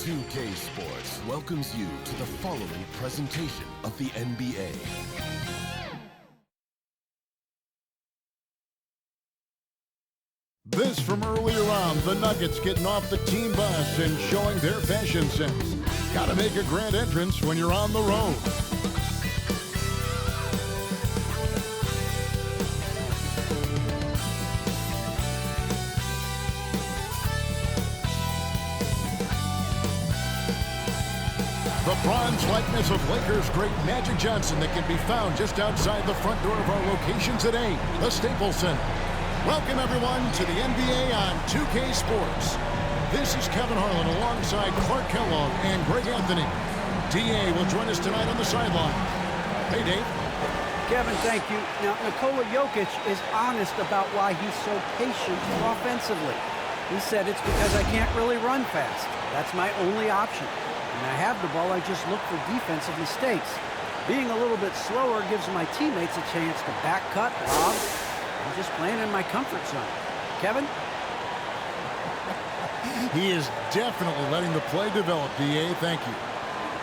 2K Sports welcomes you to the following presentation of the NBA. This from earlier on, the Nuggets getting off the team bus and showing their fashion sense. Gotta make a grand entrance when you're on the road. The bronze likeness of Lakers great Magic Johnson that can be found just outside the front door of our location today, the Staples Center. Welcome, everyone, to the NBA on 2K Sports. This is Kevin Harlan alongside Clark Kellogg and Greg Anthony. D.A. will join us tonight on the sideline. Hey, Dave. Kevin, thank you. Now, Nikola Jokic is honest about why he's so patient offensively. He said it's because I can't really run fast. That's my only option. When I have the ball, I just look for defensive mistakes. Being a little bit slower gives my teammates a chance to back cut, lob. I'm just playing in my comfort zone. Kevin? He is definitely letting the play develop, D.A. Thank you.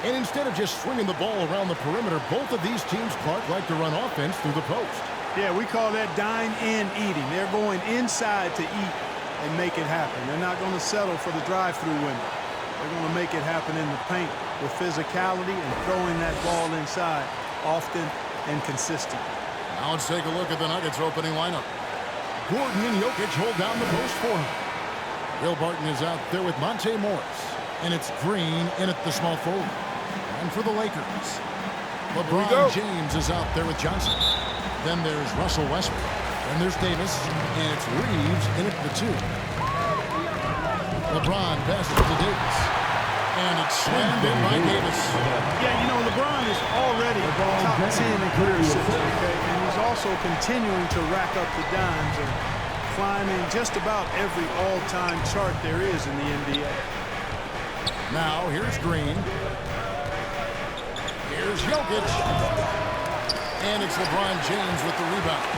And instead of just swinging the ball around the perimeter, both of these teams, Clark, like to run offense through the post. Yeah, we call that dine in eating. They're going inside to eat and make it happen. They're not going to settle for the drive-through window. They're going to make it happen in the paint with physicality and throwing that ball inside often and consistent. Now let's take a look at the Nuggets opening lineup. Gordon and Jokic hold down the post for him. Will Barton is out there with Monte Morris. And it's Green in at the small forward. And for the Lakers, LeBron James is out there with Johnson. Then there's Russell Westbrook. Then there's Davis. And it's Reeves in at the 2. LeBron passes to Davis. And it's slammed in by Davis. Yeah, you know, LeBron is already top 10 in career assists, okay? And he's also continuing to rack up the dimes and climbing just about every all-time chart there is in the NBA. Now, here's Green. Here's Jokic. And it's LeBron James with the rebound.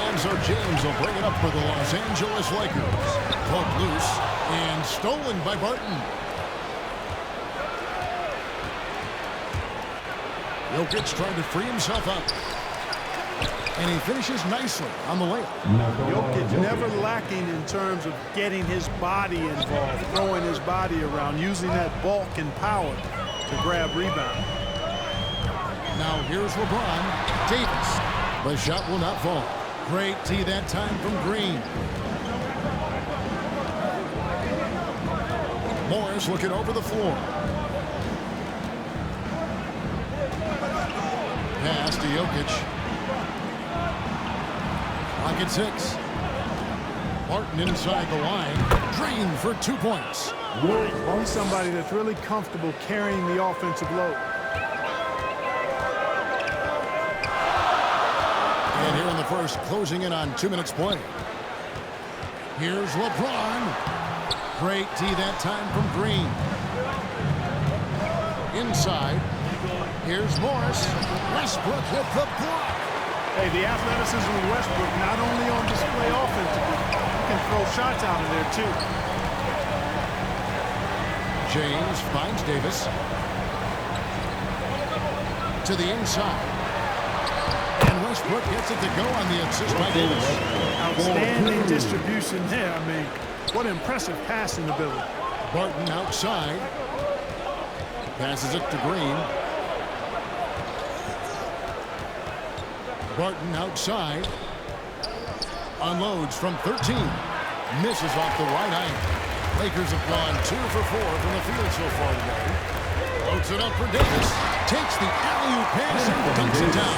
And so James will bring it up for the Los Angeles Lakers. Poked loose and stolen by Barton. Jokic trying to free himself up. And he finishes nicely on the layup. Jokic never lacking in terms of getting his body involved, throwing his body around, using that bulk and power to grab rebound. Now here's LeBron. Davis. The shot will not fall. Great tee that time from Green. Morris looking over the floor. Pass to Jokic. Clock at 6. Barton inside the line. Green for 2 points. He's somebody that's really comfortable carrying the offensive load. And here in the first, closing in on 2 minutes play. Here's LeBron. Great tee that time from Green. Inside. Here's Morris. Westbrook with the block. Hey, the athleticism of Westbrook not only on display offensively, he can throw shots out of there too. James finds Davis. To the inside. And Westbrook gets it to go on the assist by Davis. Outstanding distribution there. I mean, what impressive passing ability. Barton outside. Passes it to Green. Barton outside. Unloads from 13. Misses off the right angle. Lakers have gone 2 for 4 from the field so far today. Loads it up for Davis. Takes the alley-oop pass and dunks it down.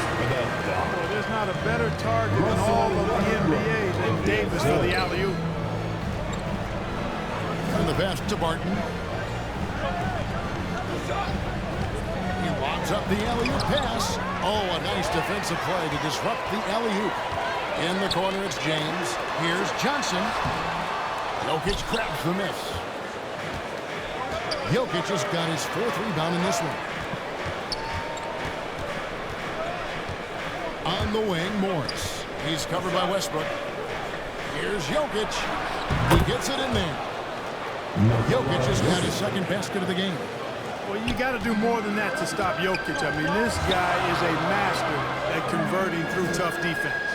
Well, there's not a better target in all of the NBA than Davis for the alley-oop. And the pass to Barton. He lobs up the alley-oop pass. Oh, a nice defensive play to disrupt the alley-oop. In the corner, it's James. Here's Johnson. Jokic grabs the miss. Jokic has got his 4th rebound in this one. On the wing, Morris. He's covered by Westbrook. Here's Jokic. He gets it in there. Jokic has got his second basket of the game. Well, you got to do more than that to stop Jokic. I mean, this guy is a master at converting through tough defense.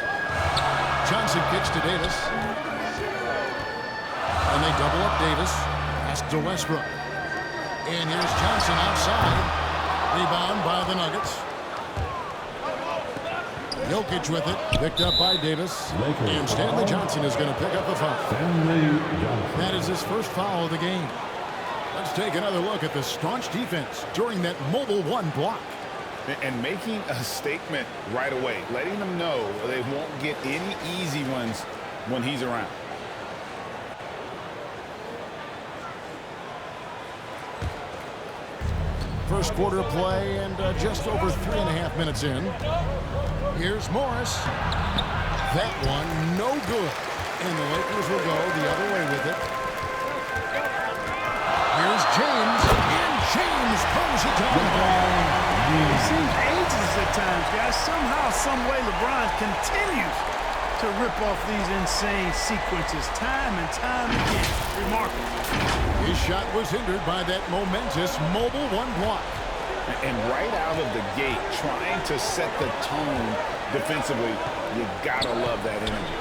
Johnson kicks to Davis. And they double up Davis. Pass to Westbrook. And here's Johnson outside. Rebound by the Nuggets. Jokic with it. Picked up by Davis. And Stanley Johnson is going to pick up the foul. That is his first foul of the game. Let's take another look at the staunch defense during that mobile one block. And making a statement right away, letting them know they won't get any easy ones when he's around. First quarter play and just over 3.5 minutes in. Here's Morris. That one no good. And the Lakers will go the other way with it. Here's James. And James pulls it down. It seems ages at times, guys. Somehow, some way, LeBron continues to rip off these insane sequences time and time again. Remarkable. His shot was hindered by that momentous mobile one block. And right out of the gate, trying to set the tone defensively, you gotta love that energy.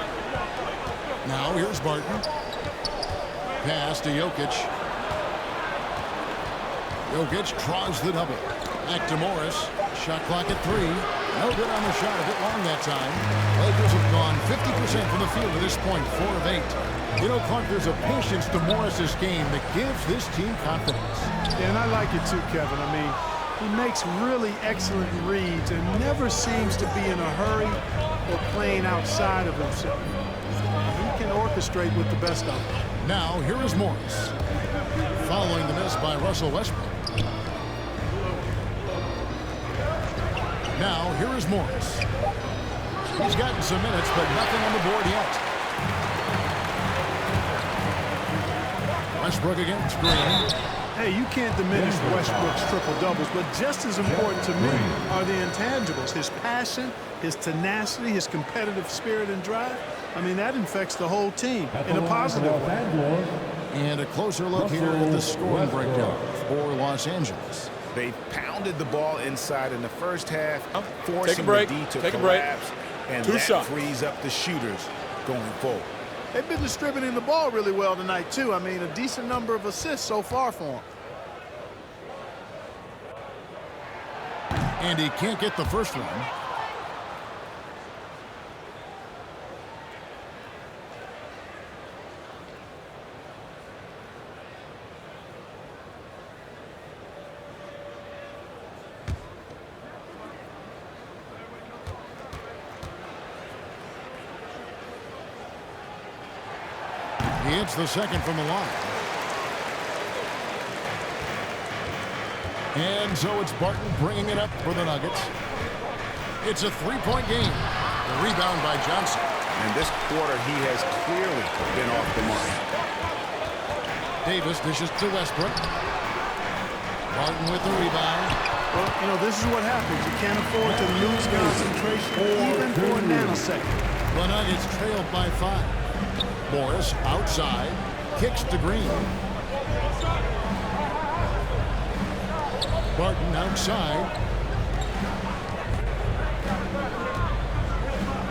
Now here's Barton. Pass to Jokic. Jokic draws the double. Back to Morris. Shot clock at 3. No good on the shot, a bit long that time. Lakers have gone 50% from the field at this point, 4 of 8. You know, Clark, there's a patience to Morris's game that gives this team confidence. Yeah, and I like it too, Kevin. I mean, he makes really excellent reads and never seems to be in a hurry or playing outside of himself. He can orchestrate with the best of them. Now, here is Morris. Following the miss by Russell Westbrook. Now, here is Morris. He's gotten some minutes, but nothing on the board yet. Westbrook against Green. Hey, you can't diminish Westbrook's triple-doubles, but just as important to me are the intangibles. His passion, his tenacity, his competitive spirit and drive. I mean, that infects the whole team in a positive way. And a closer look here at the scoring breakdown for Los Angeles. They pounded the ball inside in the first half, forcing the D to collapse, and that frees up the shooters going forward. They've been distributing the ball really well tonight, too. I mean, a decent number of assists so far for him. And he can't get the first one. He hits the second from the line. And so it's Barton bringing it up for the Nuggets. It's a three-point game. The rebound by Johnson. And this quarter, he has clearly been off the mark. Davis dishes to Westbrook. Barton with the rebound. Well, you know, this is what happens. You can't afford to lose concentration even for a nanosecond. The Nuggets trailed by 5. Morris outside, kicks to Green. Barton outside.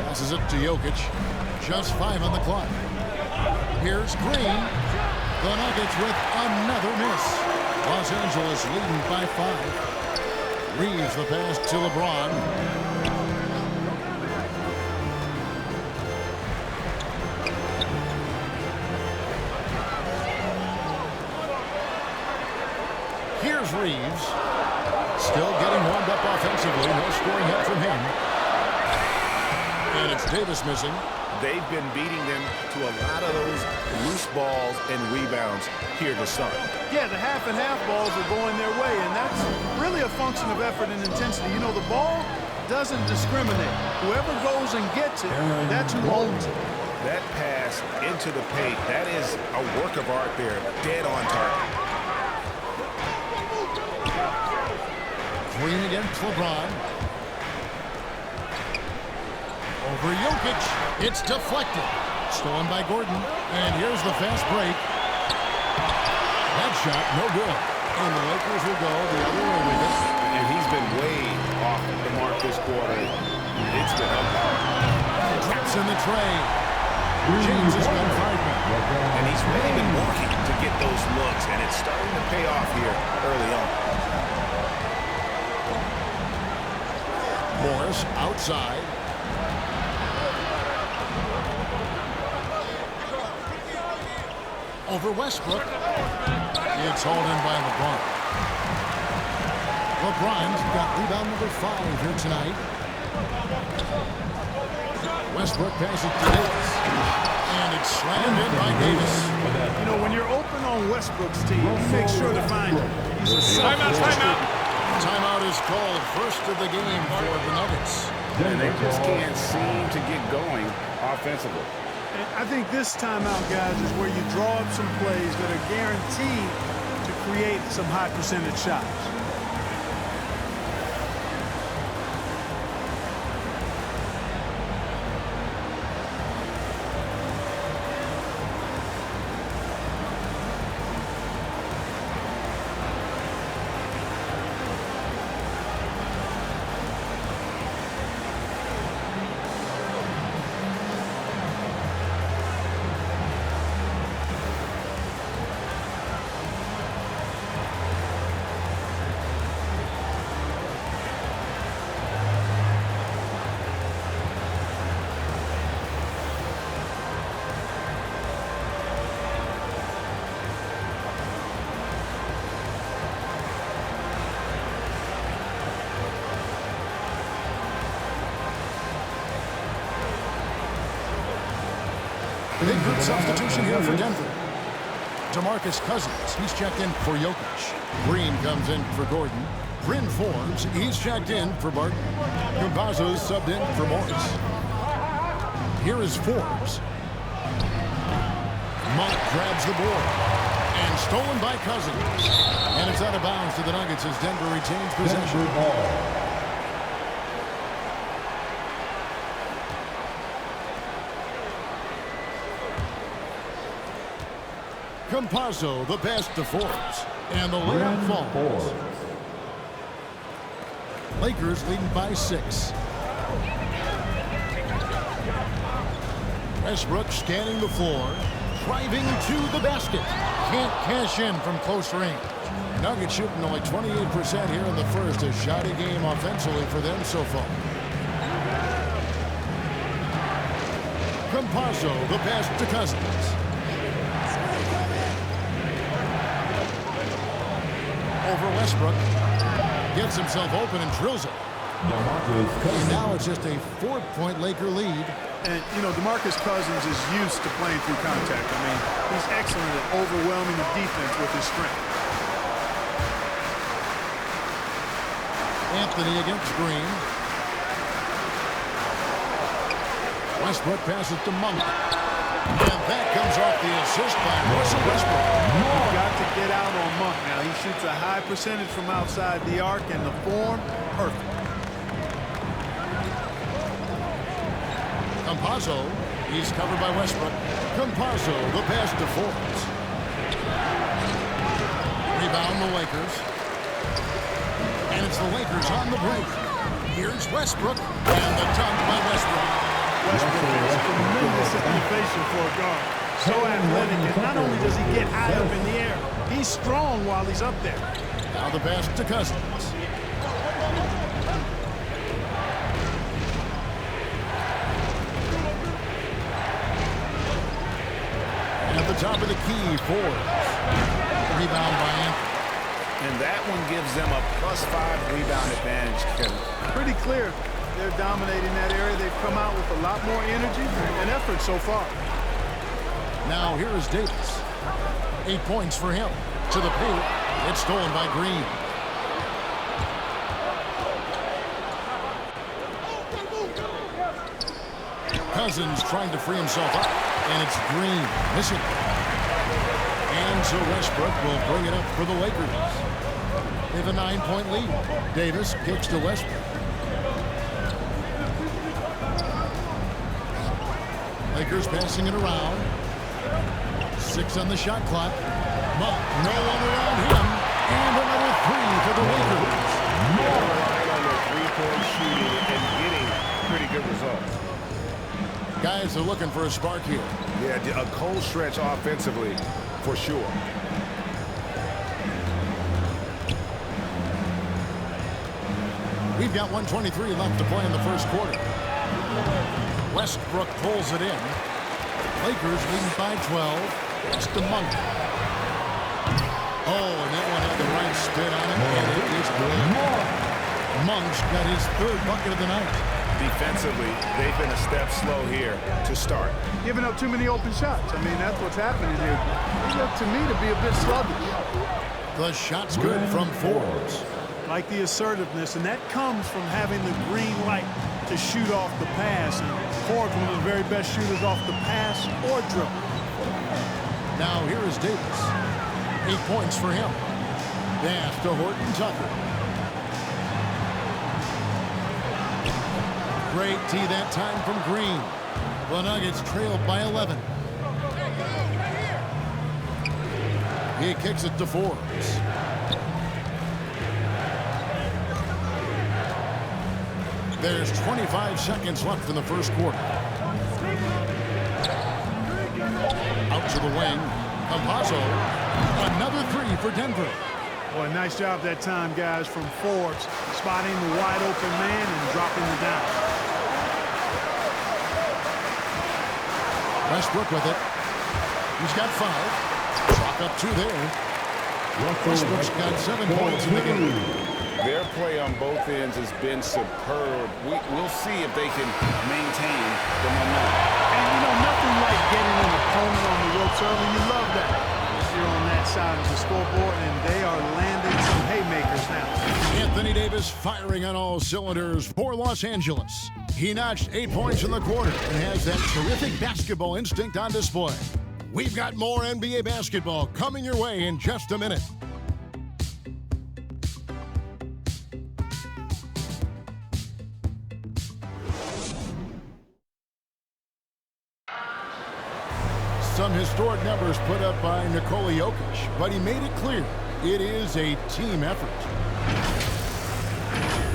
Passes it to Jokic. Just 5 on the clock. Here's Green. The Nuggets with another miss. Los Angeles leading by 5. Reeves the pass to LeBron. Here's Reeves. Still getting warmed up offensively. No scoring yet from him. And it's Davis missing. They've been beating them to a lot of those loose balls and rebounds here to start. Yeah, the half and half balls are going their way, and that's really a function of effort and intensity. You know, the ball doesn't discriminate. Whoever goes and gets it, that's who owns it. That pass into the paint, that is a work of art there, dead on target. Green against LeBron. Over Jokic. It's deflected. Stolen by Gordon. And here's the fast break. shot, no good. And the Lakers will go the other way with it. And he's been way off the mark this quarter. It's been ugly. Drops in the tray. James has got 5 men. And he's really been working to get those looks, and it's starting to pay off here early on. Morris outside. Over Westbrook. It's hauled in by LeBron. LeBron's got rebound number 5 here tonight. Westbrook passes to Davis. And it's slammed in by Davis. You know, when you're open on Westbrook's team, he makes sure to find you. He's a timeout. Timeout is called, first of the game for the Nuggets. And they just can't seem to get going offensively. And I think this timeout, guys, is where you draw up some plays that are guaranteed to create some high percentage shots. Big good substitution here for Denver. DeMarcus Cousins, he's checked in for Jokic. Green comes in for Gordon. Bryn Forbes, he's checked in for Barton. Campazzo's subbed in for Morris. Here is Forbes. Monk grabs the board. And stolen by Cousins. And it's out of bounds to the Nuggets as Denver retains possession. Campazzo, the pass to Forbes. And the layup falls. Lakers leading by 6. Westbrook scanning the floor. Driving to the basket. Can't cash in from close range. Nuggets shooting only 28% here in the first. A shoddy game offensively for them so far. Campazzo, the pass to Cousins. Over Westbrook. Gets himself open and drills it. And now it's just a 4-point Laker lead. And, you know, DeMarcus Cousins is used to playing through contact. I mean, he's excellent at overwhelming the defense with his strength. Anthony against Green. Westbrook passes to Monk. And that comes off the assist by Russell Westbrook. You've got to get out on Monk now. He shoots a high percentage from outside the arc, and the form, perfect. Campazzo, he's covered by Westbrook. Campazzo, the pass to Forbes. Rebound the Lakers. And it's the Lakers on the break. Here's Westbrook. And the dunk by Westbrook. Westbrook is a tremendous innovation for a guard. So athletic, and not only does he get high up in the air, he's strong while he's up there. Now the pass to Cousins. At the top of the key, Forbes. Rebound by Anthony. And that one gives them a +5 rebound advantage, Kevin. Pretty clear. They're dominating that area. They've come out with a lot more energy and effort so far. Now here is Davis. 8 points for him. To the paint. It's stolen by Green. Cousins trying to free himself up. And it's Green missing. And so Westbrook will bring it up for the Lakers. They have a 9-point lead. Davis kicks to Westbrook. Lakers passing it around. 6 on the shot clock. Monk, no one around. Guys are looking for a spark here. Yeah, a cold stretch offensively for sure. We've got 1:23 left to play in the first quarter. Westbrook pulls it in. Lakers leading by 12. It's to Monk. Oh, and that one had the right spin on it, and it is good. Monk's got his third bucket of the night. Defensively, they've been a step slow here to start. Giving up too many open shots. I mean, that's what's happening here. They look to me to be a bit sluggish. The shot's good from Forbes. Like the assertiveness, and that comes from having the green light to shoot off the pass. And Forbes, one of the very best shooters off the pass or dribble. Now here is Davis. 8 points for him. Pass to Horton Tucker. Great tee that time from Green. The Nuggets trailed by 11. He kicks it to Forbes. There's 25 seconds left in the first quarter. Out to the wing. Campazzo. Another three for Denver. Boy, nice job that time, guys, from Forbes. Spotting the wide open man and dropping the down. Westbrook with it. He's got 5. Chalk up 2 there. Westbrook's got 7 points in the game. Their play on both ends has been superb. We'll see if they can maintain the momentum. And, you know, nothing like getting an opponent on the ropes early. You love that. You're on that side of the scoreboard, and they are landing some haymakers now. Anthony Davis firing on all cylinders for Los Angeles. He notched 8 points in the quarter and has that terrific basketball instinct on display. We've got more NBA basketball coming your way in just a minute. Some historic numbers put up by Nikola Jokic, but he made it clear it is a team effort.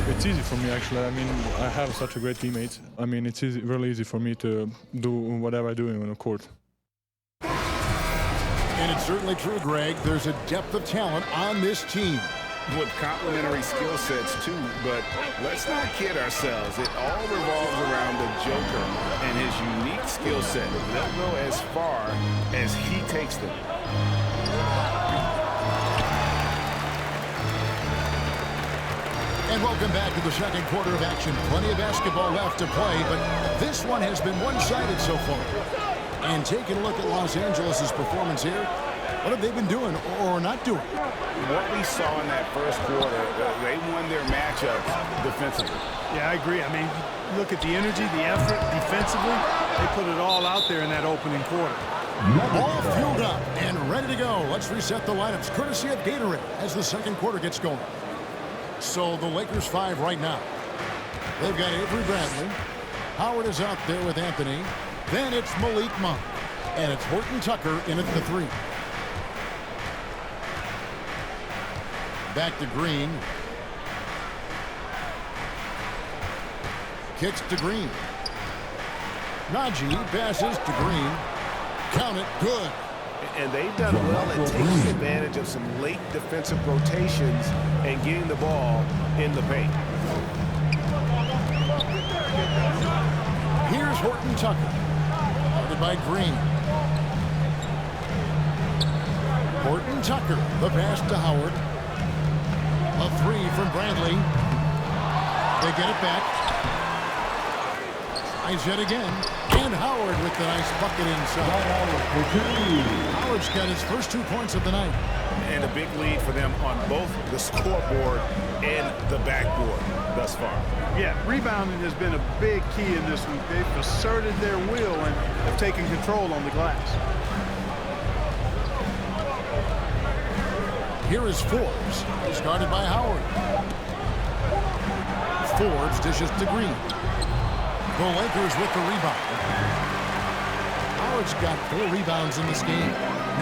It's easy for me, actually. I mean, I have such a great teammate. I mean, it's really easy for me to do whatever I do on the court. And it's certainly true, Greg. There's a depth of talent on this team. With complementary skill sets, too, but let's not kid ourselves. It all revolves around the Joker and his unique skill set. They'll go as far as he takes them. And welcome back to the second quarter of action. Plenty of basketball left to play, but this one has been one-sided so far. And taking a look at Los Angeles' performance here, what have they been doing or not doing? What we saw in that first quarter, they won their matchup defensively. Yeah, I agree. I mean, look at the energy, the effort defensively. They put it all out there in that opening quarter. All fueled up and ready to go. Let's reset the lineups, courtesy of Gatorade, as the second quarter gets going. So the Lakers 5 right now. They've got Avery Bradley. Howard is out there with Anthony. Then it's Malik Monk. And it's Horton Tucker in at the 3. Back to Green. Kicks to Green. Najee passes to Green. Count it, good. And they've done well at taking advantage of some late defensive rotations and getting the ball in the paint. Here's Horton Tucker. Guarded by Green. Horton Tucker, the pass to Howard. A 3 from Bradley. They get it back. Tries it again. And Howard with the nice bucket inside. Howard's got his first 2 points of the night. And a big lead for them on both the scoreboard and the backboard thus far. Yeah, rebounding has been a big key in this one. They've asserted their will and have taken control on the glass. Here is Forbes. He's guarded by Howard. Forbes dishes to Green. The Lakers with the rebound. Howard's got 4 rebounds in this game.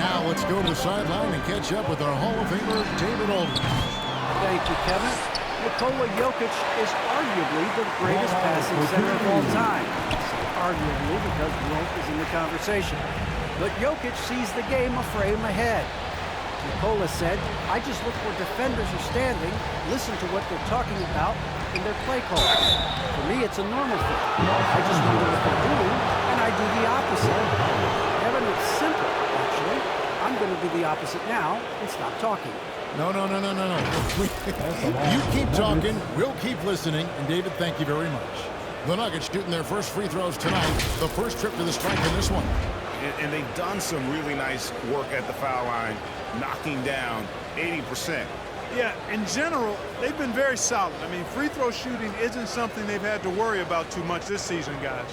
Now let's go to the sideline and catch up with our Hall of Famer, David Aldridge. Thank you, Kevin. Nikola Jokic is arguably the greatest passing center of all time. Arguably because Wilt is in the conversation. But Jokic sees the game a frame ahead. Nikola said, I just look where defenders are standing, listen to what they're talking about in their play calls. For me, it's a normal thing. I just wonder what they're doing, and I do the opposite. Kevin, it's simple, actually. I'm going to do the opposite now and stop talking. No. You keep talking, we'll keep listening, and David, thank you very much. The Nuggets shooting their first free throws tonight, the first trip to the stripe in this one. And they've done some really nice work at the foul line, knocking down 80%. Yeah, in general, they've been very solid. I mean, free throw shooting isn't something they've had to worry about too much this season, guys.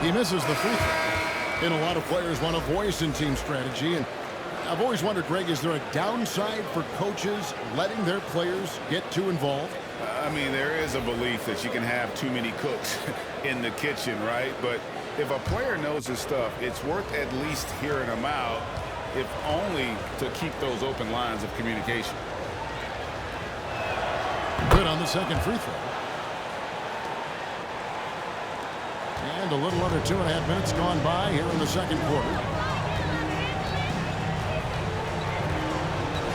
He misses the free throw. And a lot of players want a voice in team strategy. And I've always wondered, Greg, is there a downside for coaches letting their players get too involved? I mean, there is a belief that you can have too many cooks in the kitchen, right? But if a player knows his stuff, it's worth at least hearing him out, if only to keep those open lines of communication. Good on the second free throw. And a little under 2.5 minutes gone by here in the second quarter.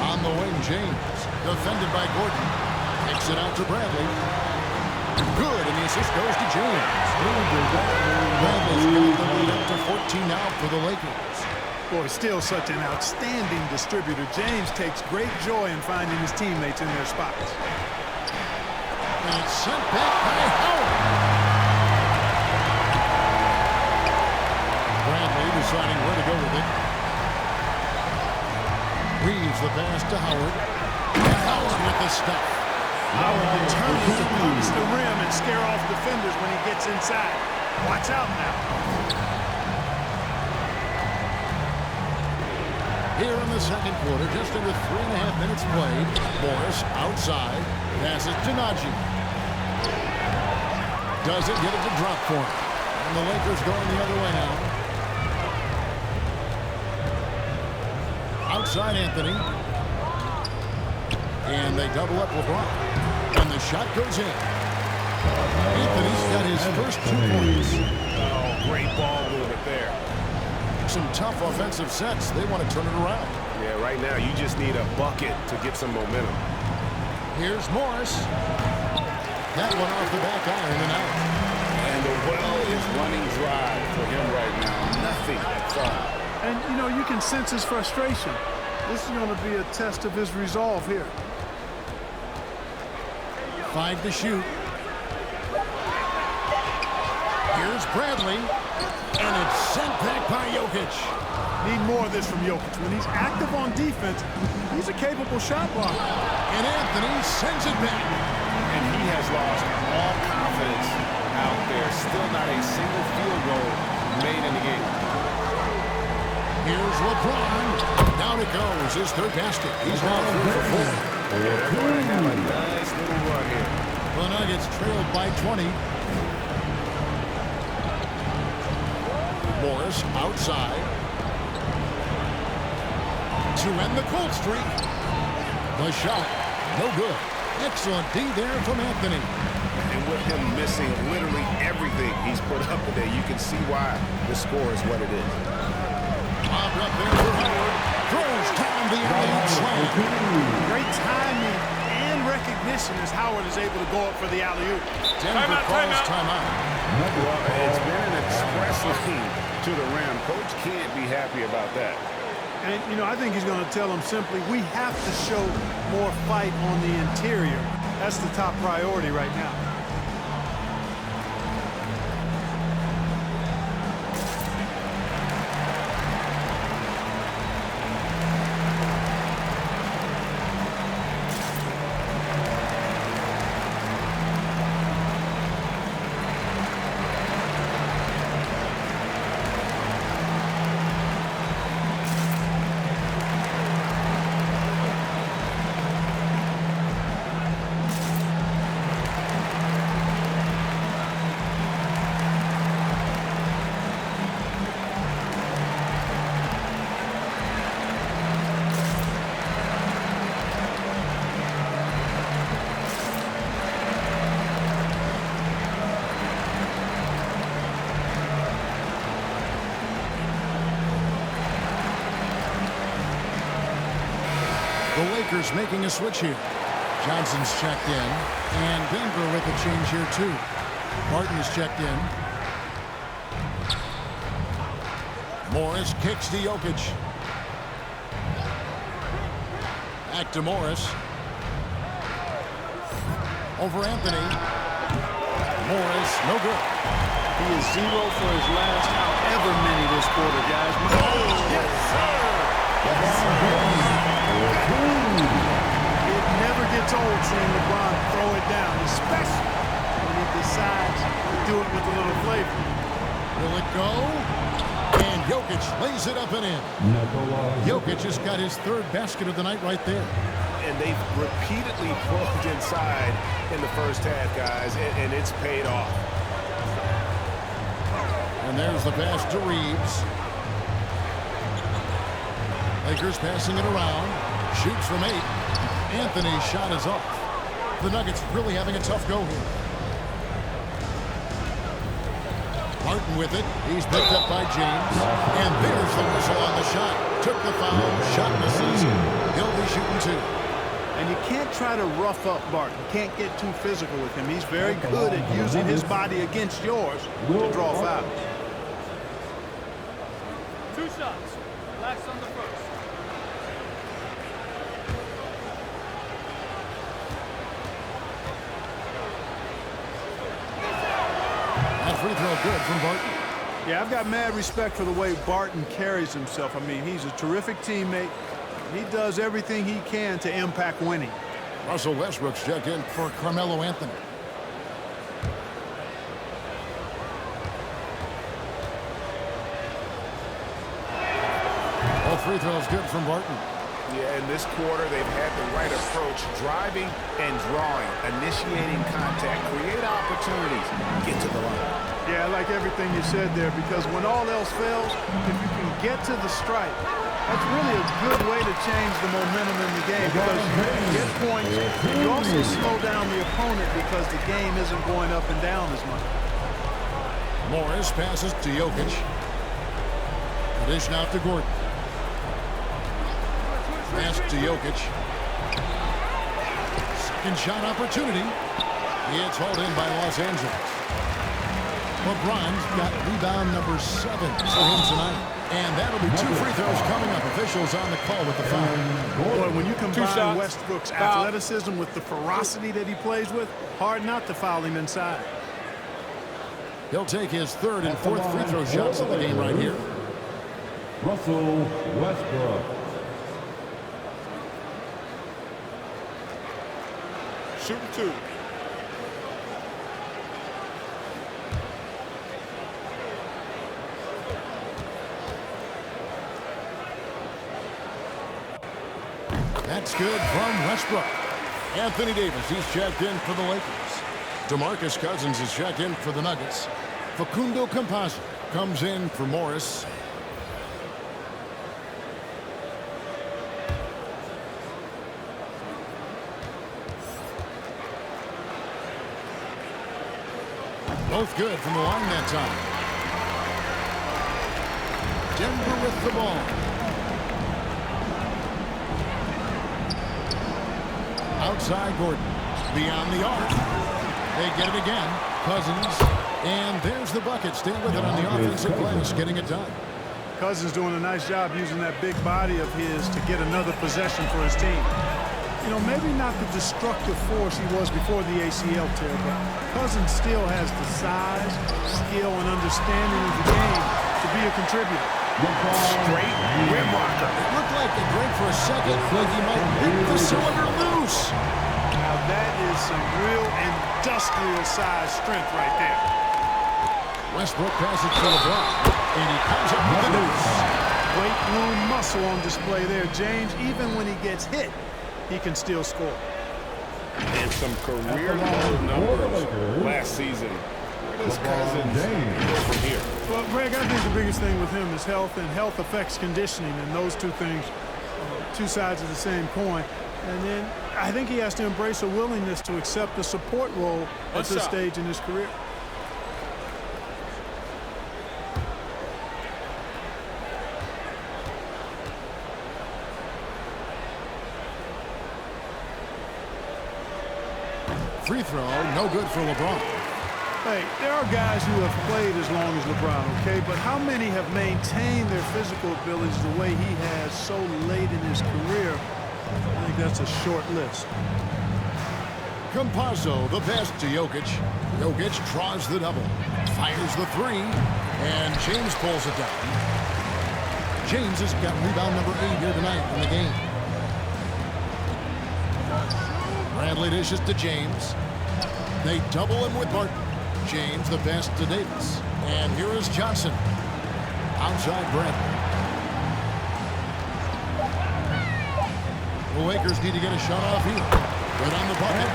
On the wing, James, defended by Gordon. Kicks it out to Bradley. Good, and the assist goes to James. Bradley's got the lead up to 14 now for the Lakers. Boy, still such an outstanding distributor. James takes great joy in finding his teammates in their spots. And it's sent back by Howard. Bradley deciding where to go with it. Reeves the pass to Howard. Howard with the stuff. Howard determined to punish the rim and scare off defenders when he gets inside. Watch out now. Here in the second quarter, just under 3.5 minutes played. Morris outside. Passes to Najee. Doesn't get it to drop for him. And the Lakers going the other way now. Outside Anthony. And they double up LeBron. And the shot goes in. Anthony's got his first 2 points. Oh, great ball movement there. Some tough offensive sets. They want to turn it around. Yeah, right now you just need a bucket to get some momentum. Here's Morris. That one off the back iron and out. And the well is running dry for him right now. Nothing at all. And, you know, you can sense his frustration. This is going to be a test of his resolve here. 5 to shoot. Here's Bradley. And it's sent back by Jokic. Need more of this from Jokic. When he's active on defense, he's a capable shot blocker. And Anthony sends it back. And he has lost all confidence out there. Still not a single field goal made in the game. Here's LeBron. Down it goes. His third basket. He's now 3 for 4. Yeah, they're going to have a nice little run here. The Nuggets trailed by 20. Morris outside. To end the cold streak. The shot. No good. Excellent D there from Anthony. And with him missing literally everything he's put up today, you can see why the score is what it is. Bobbed up there for Howard. Throws down the alley-oop slam. Great timing and recognition as Howard is able to go up for the alley-oop. Denver calls timeout. Well, it's been an express lane to the rim. Coach can't be happy about that. And, you know, I think he's going to tell them simply, we have to show more fight on the interior. That's the top priority right now. Lakers making a switch here. Johnson's checked in. And Denver with a change here, too. Martin is checked in. Morris kicks to Jokic. Back to Morris. Over Anthony. Morris, no good. He is 0 for his last however many this quarter, guys. Yes, sir. It never gets old seeing LeBron throw it down, especially when he decides to do it with a little flavor. Will it go? And Jokic lays it up and in. Jokic just got his third basket of the night right there. And they've repeatedly plugged inside in the first half, guys, and it's paid off. And there's the pass to Reeves. Lakers passing it around. Shoots from 8. Anthony's shot is off. The Nuggets really having a tough go here. Martin with it. He's picked up by James. And there's the whistle on the shot. Took the foul. Shot misses. He'll be shooting 2. And you can't try to rough up Barton. You can't get too physical with him. He's very good at using his body against yours to draw fouls. 2 shots. Relax on the first. That free throw good from Barton. Yeah, I've got mad respect for the way Barton carries himself. I mean, he's a terrific teammate. He does everything he can to impact winning. Russell Westbrook's checked in for Carmelo Anthony. All free throws good from Barton. Yeah, in this quarter, they've had the right approach, driving and drawing, initiating contact, create opportunities, get to the line. Yeah, I like everything you said there, because when all else fails, if you can get to the stripe, that's really a good way to change the momentum in the game, because you get points, and you also slow down the opponent because the game isn't going up and down as much. Morris passes to Jokic. Dish out to Gordon. Pass to Jokic. Second shot opportunity. It's hauled in by Los Angeles. LeBron's got rebound number 7 for him tonight. And that'll be 2 free throws coming up. Officials on the call with the foul. Boy, when you combine Westbrook's athleticism with the ferocity that he plays with, hard not to foul him inside. He'll take his 3rd and 4th free throw shots of the game right here. Russell Westbrook. Shooting 2. That's good from Westbrook. Anthony Davis, he's checked in for the Lakers. DeMarcus Cousins is checked in for the Nuggets. Facundo Campazzo comes in for Morris. Both good from the line that time. Denver with the ball. Outside Gordon. Beyond the arc. They get it again. Cousins. And there's the bucket. Stay with it on the offensive glass. Getting it done. Cousins doing a nice job using that big body of his to get another possession for his team. You know, maybe not the destructive force he was before the ACL tear, but Cousins still has the size, skill, and understanding of the game to be a contributor. Straight rim rocker. It looked like a break for a second, like he might rip the cylinder loose. Now that is some real industrial size strength right there. Westbrook passes to LeBron, and he comes up with the deuce. Weight room muscle on display there, James. Even when he gets hit, he can still score. And some career-low numbers last season. Where does Cousins go from here? Well, Greg, I think the biggest thing with him is health, and health affects conditioning, and those two things, two sides of the same coin. And then I think he has to embrace a willingness to accept a support role at this stage in his career. free throw, no good for LeBron. Hey, there are guys who have played as long as LeBron, okay? But how many have maintained their physical abilities the way he has so late in his career? I think that's a short list. Campazzo, the pass to Jokic. Jokic draws the double. Fires the three. And James pulls it down. James has got rebound number 8 here tonight in the game. Bradley dishes to James. They double him with Barton. James the pass to Davis. And here is Johnson. Outside Bradley. The Lakers need to get a shot off here. Right on the bucket.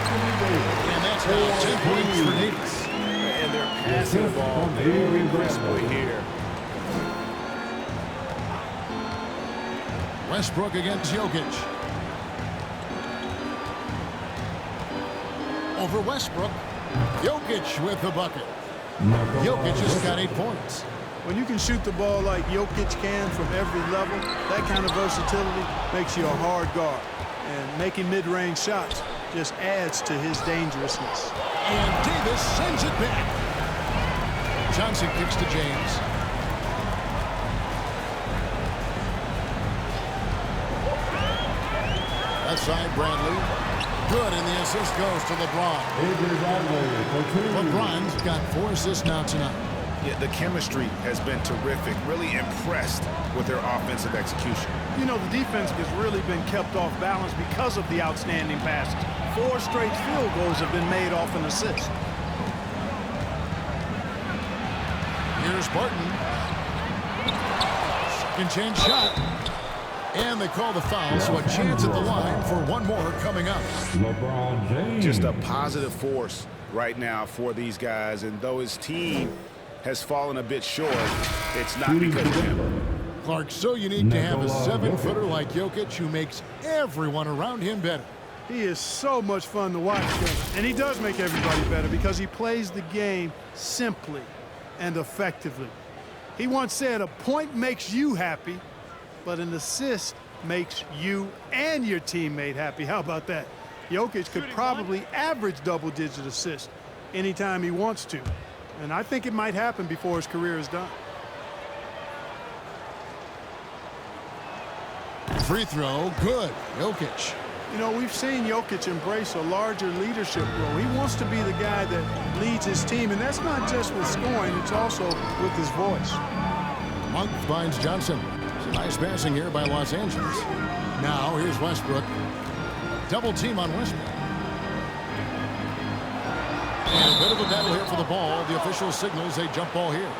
And that's now 10 points for Davis. And they're passing the ball very crisply here. Westbrook against Jokic. Over Westbrook. Jokic with the bucket. Jokic just got 8 points. When you can shoot the ball like Jokic can from every level, that kind of versatility makes you a hard guard. And making mid-range shots just adds to his dangerousness. And Davis sends it back. Johnson kicks to James. That side, Bradley. Good, and the assist goes to LeBron. LeBron's got 4 assists now tonight. Yeah, the chemistry has been terrific. Really impressed with their offensive execution. You know, the defense has really been kept off balance because of the outstanding passes. 4 straight field goals have been made off an assist. Here's Barton. Second chance shot. And they call the foul, so a chance at the line for one more coming up. LeBron James. Just a positive force right now for these guys. And though his team has fallen a bit short, it's not because of him. Clark, so unique to have a 7-footer like Jokic who makes everyone around him better. He is so much fun to watch, and he does make everybody better because he plays the game simply and effectively. He once said, a point makes you happy, but an assist makes you and your teammate happy. How about that? Jokic could probably average double-digit assists anytime he wants to, and I think it might happen before his career is done. Free throw, good. Jokic. You know, we've seen Jokic embrace a larger leadership role. He wants to be the guy that leads his team, and that's not just with scoring, it's also with his voice. Monk finds Johnson. It's a nice passing here by Los Angeles. Now, here's Westbrook. Double team on Westbrook. And a bit of a battle here for the ball. The official signals a jump ball here.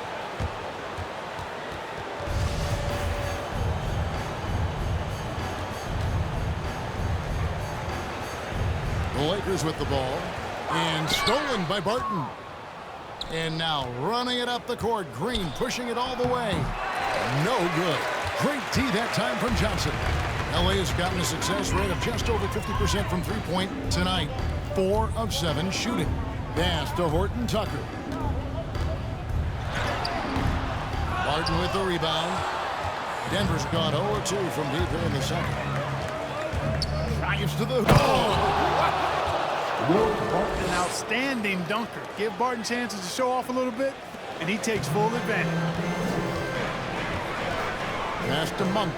The Lakers with the ball. And stolen by Barton. And now running it up the court. Green pushing it all the way. No good. Great D that time from Johnson. LA has gotten a success rate of just over 50% from three-point tonight. 4 of 7 shooting. Pass to Horton Tucker. Barton with the rebound. Denver's gone 0-2 from deep here in the second. Drives to the An outstanding dunker. Give Barton chances to show off a little bit, and he takes full advantage. Pass to Monk.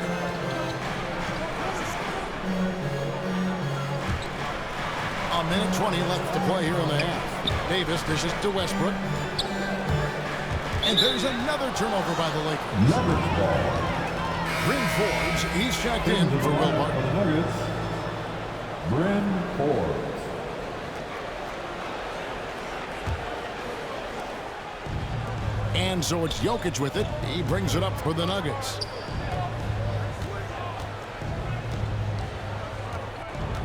A minute 20 left to play here in the half. Davis dishes to Westbrook. And there's another turnover by the Lakers. Bryn Forbes, he's checked in for Will Barton. Bryn Forbes. And so it's Jokic with it. He brings it up for the Nuggets.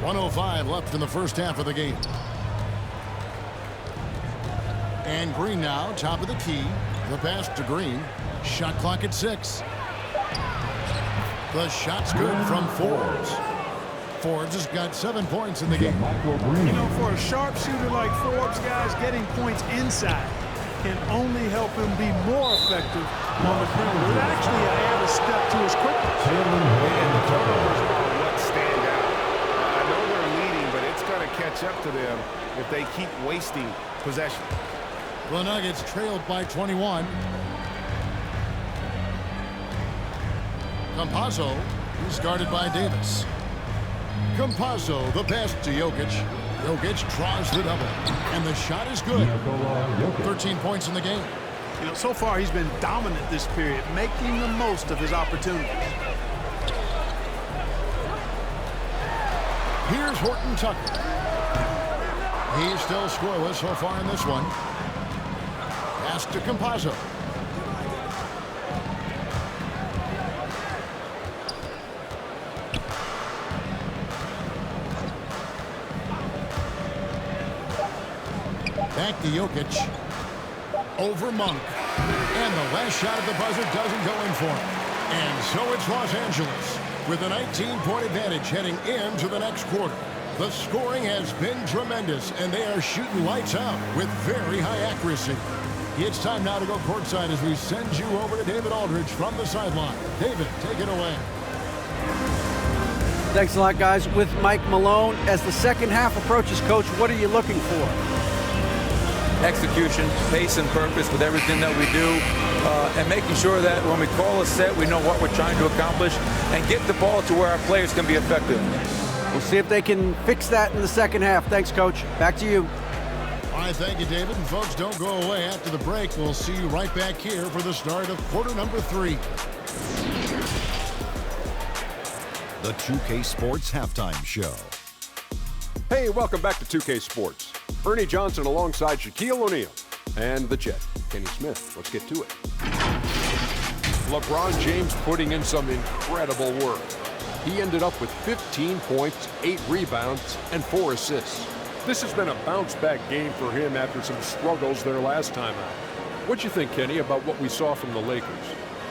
1:05 left in the first half of the game. And Green now, top of the key. The pass to Green. Shot clock at 6. The shot's good from Forbes. Forbes has got 7 points in the game. You know, for a sharpshooter like Forbes, guys, getting points inside can only help him be more effective on the perimeter. It actually add a step to his quickness. And the turnovers are what stand out. I know they're leading, but it's going to catch catch up to them if they keep wasting possession. The Nuggets trailed by 21. Campazzo, he's guarded by Davis. Campazzo, the pass to Jokic. Jokic draws the double, and the shot is good. 13 points in the game. You know, so far he's been dominant this period, making the most of his opportunities. Here's Horton Tucker. He's still scoreless so far in this one. Pass to Campazzo. Back to Jokic. Over Monk. And the last shot at the buzzer doesn't go in for him. And so it's Los Angeles with a 19-point advantage heading into the next quarter. The scoring has been tremendous, and they are shooting lights out with very high accuracy. It's time now to go courtside as we send you over to David Aldridge from the sideline. David, take it away. Thanks a lot, guys. With Mike Malone, as the second half approaches, Coach, what are you looking for? Execution, pace, and purpose with everything that we do, and making sure that when we call a set, we know what we're trying to accomplish, and get the ball to where our players can be effective. We'll see if they can fix that in the second half. Thanks, Coach. Back to you. All right, thank you, David. And folks, don't go away. After the break, we'll see you right back here for the start of quarter number 3. The 2K Sports Halftime Show. Hey, welcome back to 2K Sports. Ernie Johnson alongside Shaquille O'Neal and the Jet, Kenny Smith. Let's get to it. LeBron James putting in some incredible work. He ended up with 15 points, 8 rebounds, and 4 assists. This has been a bounce-back game for him after some struggles their last time out. What you think, Kenny, about what we saw from the Lakers?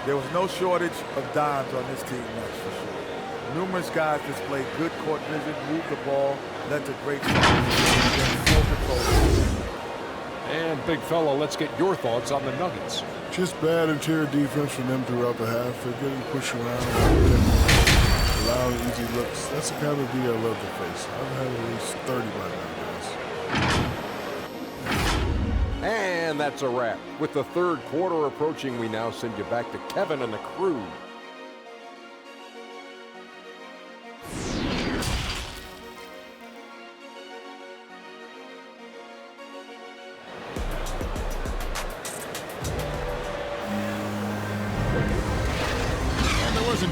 There was no shortage of dimes on this team, that's for sure. Numerous guys displayed good court vision, moved the ball, led to great full control. And, big fella, let's get your thoughts on the Nuggets. Just bad interior defense from them throughout the half. They're getting pushed around, allowing easy looks. That's the kind of D I love to face. I've had at least 30 by now, guys. And that's a wrap. With the third quarter approaching, we now send you back to Kevin and the crew.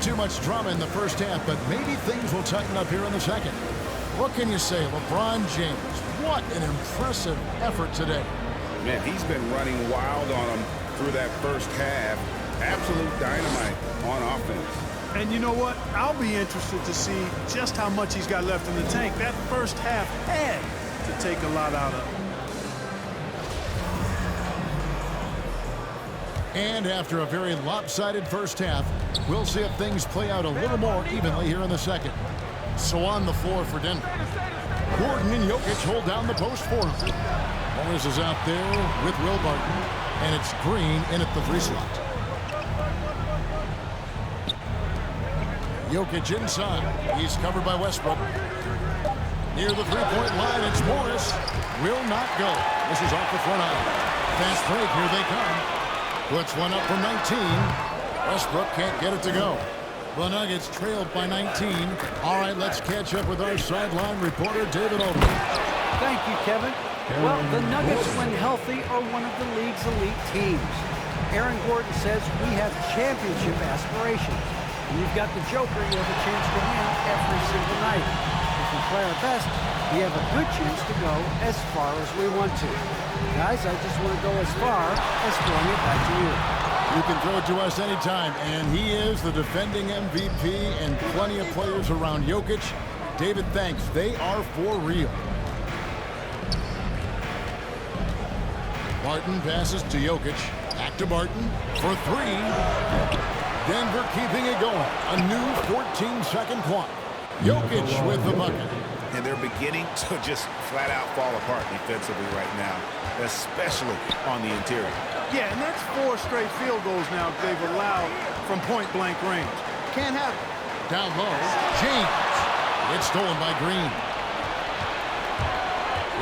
Too much drama in the first half, but maybe things will tighten up here in the second. What can you say? LeBron James, what an impressive effort today. Man, he's been running wild on him through that first half. Absolute dynamite on offense. And you know what? I'll be interested to see just how much he's got left in the tank. That first half had to take a lot out of him. And after a very lopsided first half, we'll see if things play out a little more evenly here in the second. So on the floor for Denver. Gordon and Jokic hold down the post for him. Morris is out there with Will Barton, and it's Green in at the 3 slot. Jokic inside. He's covered by Westbrook. Near the 3-point line, it's Morris. Will not go. This is off the front eye. Fast break, here they come. Puts one up from 19. Westbrook can't get it to go. The Nuggets trailed by 19. All right, let's catch up with our sideline reporter, David Aldridge. Thank you, Kevin. Well, the Nuggets, when healthy, are one of the league's elite teams. Aaron Gordon says we have championship aspirations. When you've got the Joker, you have a chance to win every single night. If we play our best, we have a good chance to go as far as we want to. Guys, I just want to go as far as throwing it back to you. You can throw it to us anytime, and he is the defending MVP and plenty of players around Jokic. David, thanks. They are for real. Barton passes to Jokic. Back to Barton for 3. Denver keeping it going. A new 14-second clock. Jokic with the bucket. And they're beginning to just flat out fall apart defensively right now, especially on the interior. Yeah, and that's 4 straight field goals now they've allowed from point-blank range. Can't have it. Down low, James. It's stolen by Green.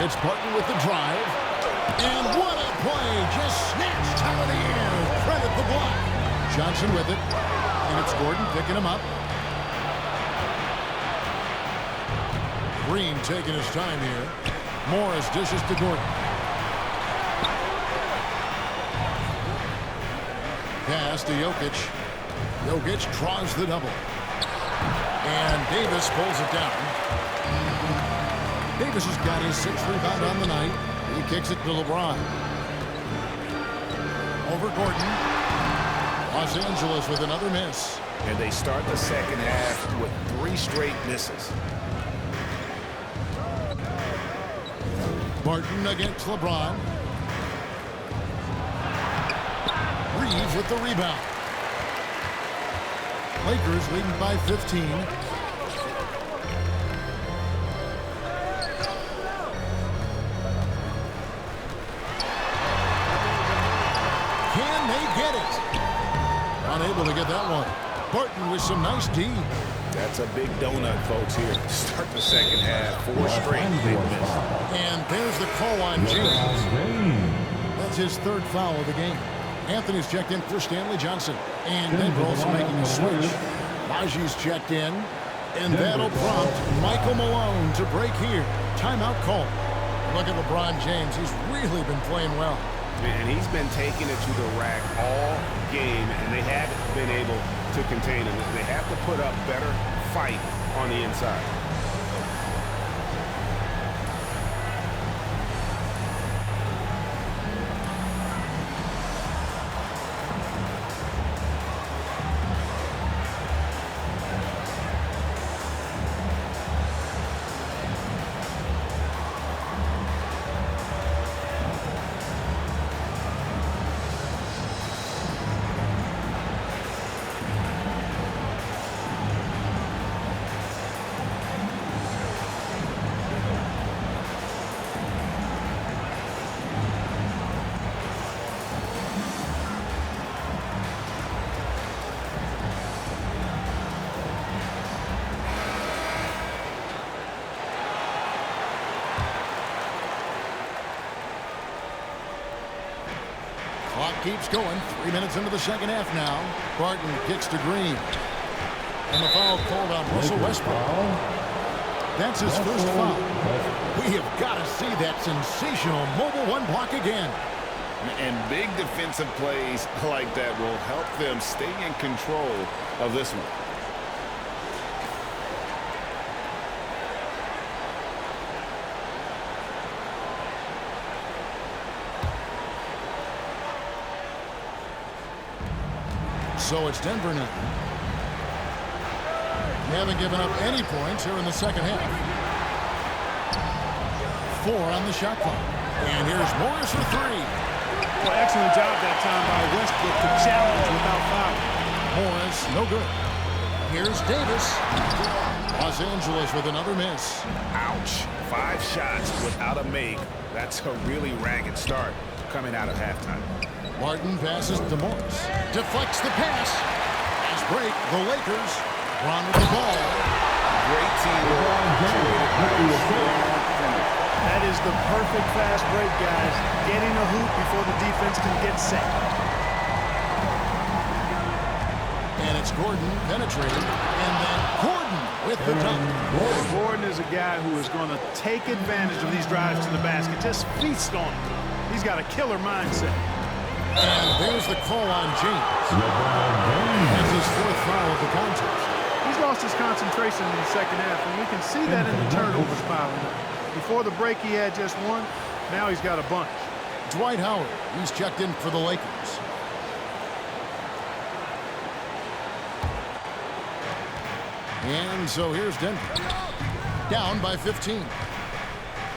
It's Barton with the drive. And what a play. Just snatched out of the air. Credit the block. Johnson with it. And it's Gordon picking him up. Green taking his time here. Morris dishes to Gordon. Pass to Jokic. Jokic draws the double. And Davis pulls it down. Davis has got his 6th rebound on the night. He kicks it to LeBron. Over Gordon. Los Angeles with another miss. And they start the second half with 3 straight misses. Barton against LeBron. Reeves with the rebound. Lakers leading by 15. Can they get it? Unable to get that one. Barton with some nice D. That's a big donut, folks, here. Start the second half. 4 straight they've missed. And there's the call on James. That's his 3rd foul of the game. Anthony's checked in for Stanley Johnson. And Denver also making a switch. Maji's checked in. And that'll prompt Michael Malone to break here. Timeout call. Look at LeBron James. He's really been playing well. And he's been taking it to the rack all game, and they haven't been able to contain him. They have to put up better fight on the inside. Clock keeps going. 3 minutes into the second half now. Barton kicks to Green. And the foul called on Russell Westbrook. That's his first foul. We have got to see that sensational mobile 1 block again. And big defensive plays like that will help them stay in control of this one. So it's Denver now. They haven't given up any points here in the second half. 4 on the shot clock. And here's Morris for 3. Well, excellent job that time by Westbrook to challenge without foul. Morris, no good. Here's Davis. Los Angeles with another miss. Ouch. 5 shots without a make. That's a really ragged start coming out of halftime. Martin passes to Morris. Deflects the pass. Fast break, the Lakers. Ron with the ball. Great teamwork. That is the perfect fast break, guys. Getting a hoop before the defense can get set. And it's Gordon penetrating. And then Gordon with the dunk. Gordon is a guy who is going to take advantage of these drives to the basket. Just feast on it. He's got a killer mindset. And there's the call on James. That's his 4th foul of the contest. He's lost his concentration in the second half, and we can see that in the turnovers piling up. Before the break, he had just 1. Now he's got a bunch. Dwight Howard, he's checked in for the Lakers. And so here's Denver. Down by 15.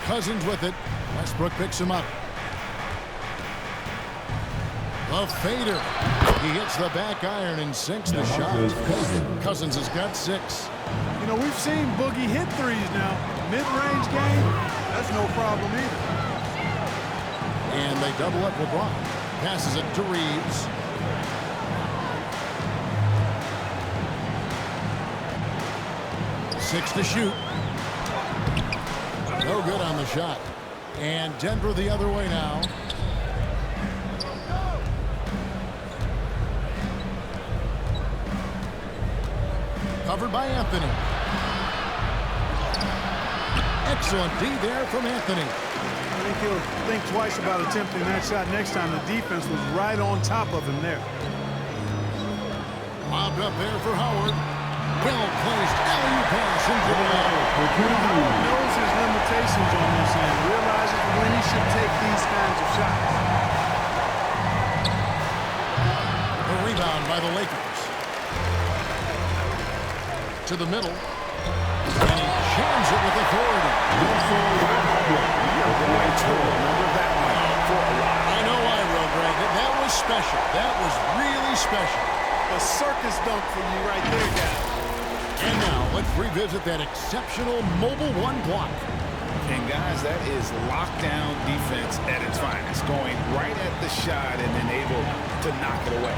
Cousins with it. Westbrook picks him up. A fader. He hits the back iron and sinks the shot. Cousins has got 6. You know, we've seen Boogie hit threes now. Mid-range game, that's no problem either. And they double up LeBron. Passes it to Reeves. Six to shoot. No good on the shot. And Denver the other way now. Covered by Anthony. Excellent D there from Anthony. I think he'll think twice about attempting that shot next time. The defense was right on top of him there. Lobbed up there for Howard. Well-placed alley-oop pass into the line. Howard knows his limitations on this end. Realizes when he should take these kinds of shots. A rebound by the Lakers. To the middle. And he jams it with authority. You're going to remember that one for a while. I know I will, Greg. That was special. That was really special. A circus dunk for you right there, guys. And now let's revisit that exceptional mobile one block. And guys, that is lockdown defense at its finest. Going right at the shot and then able to knock it away.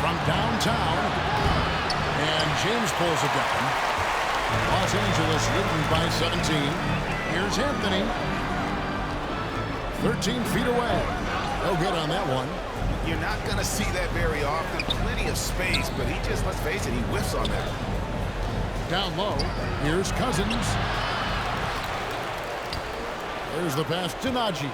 From downtown. And James pulls it down. Los Angeles leading by 17. Here's Anthony. 13 feet away. No good on that one. You're not going to see that very often. Plenty of space, but he just, let's face it, he whiffs on that. Down low. Here's Cousins. There's the pass to Najee.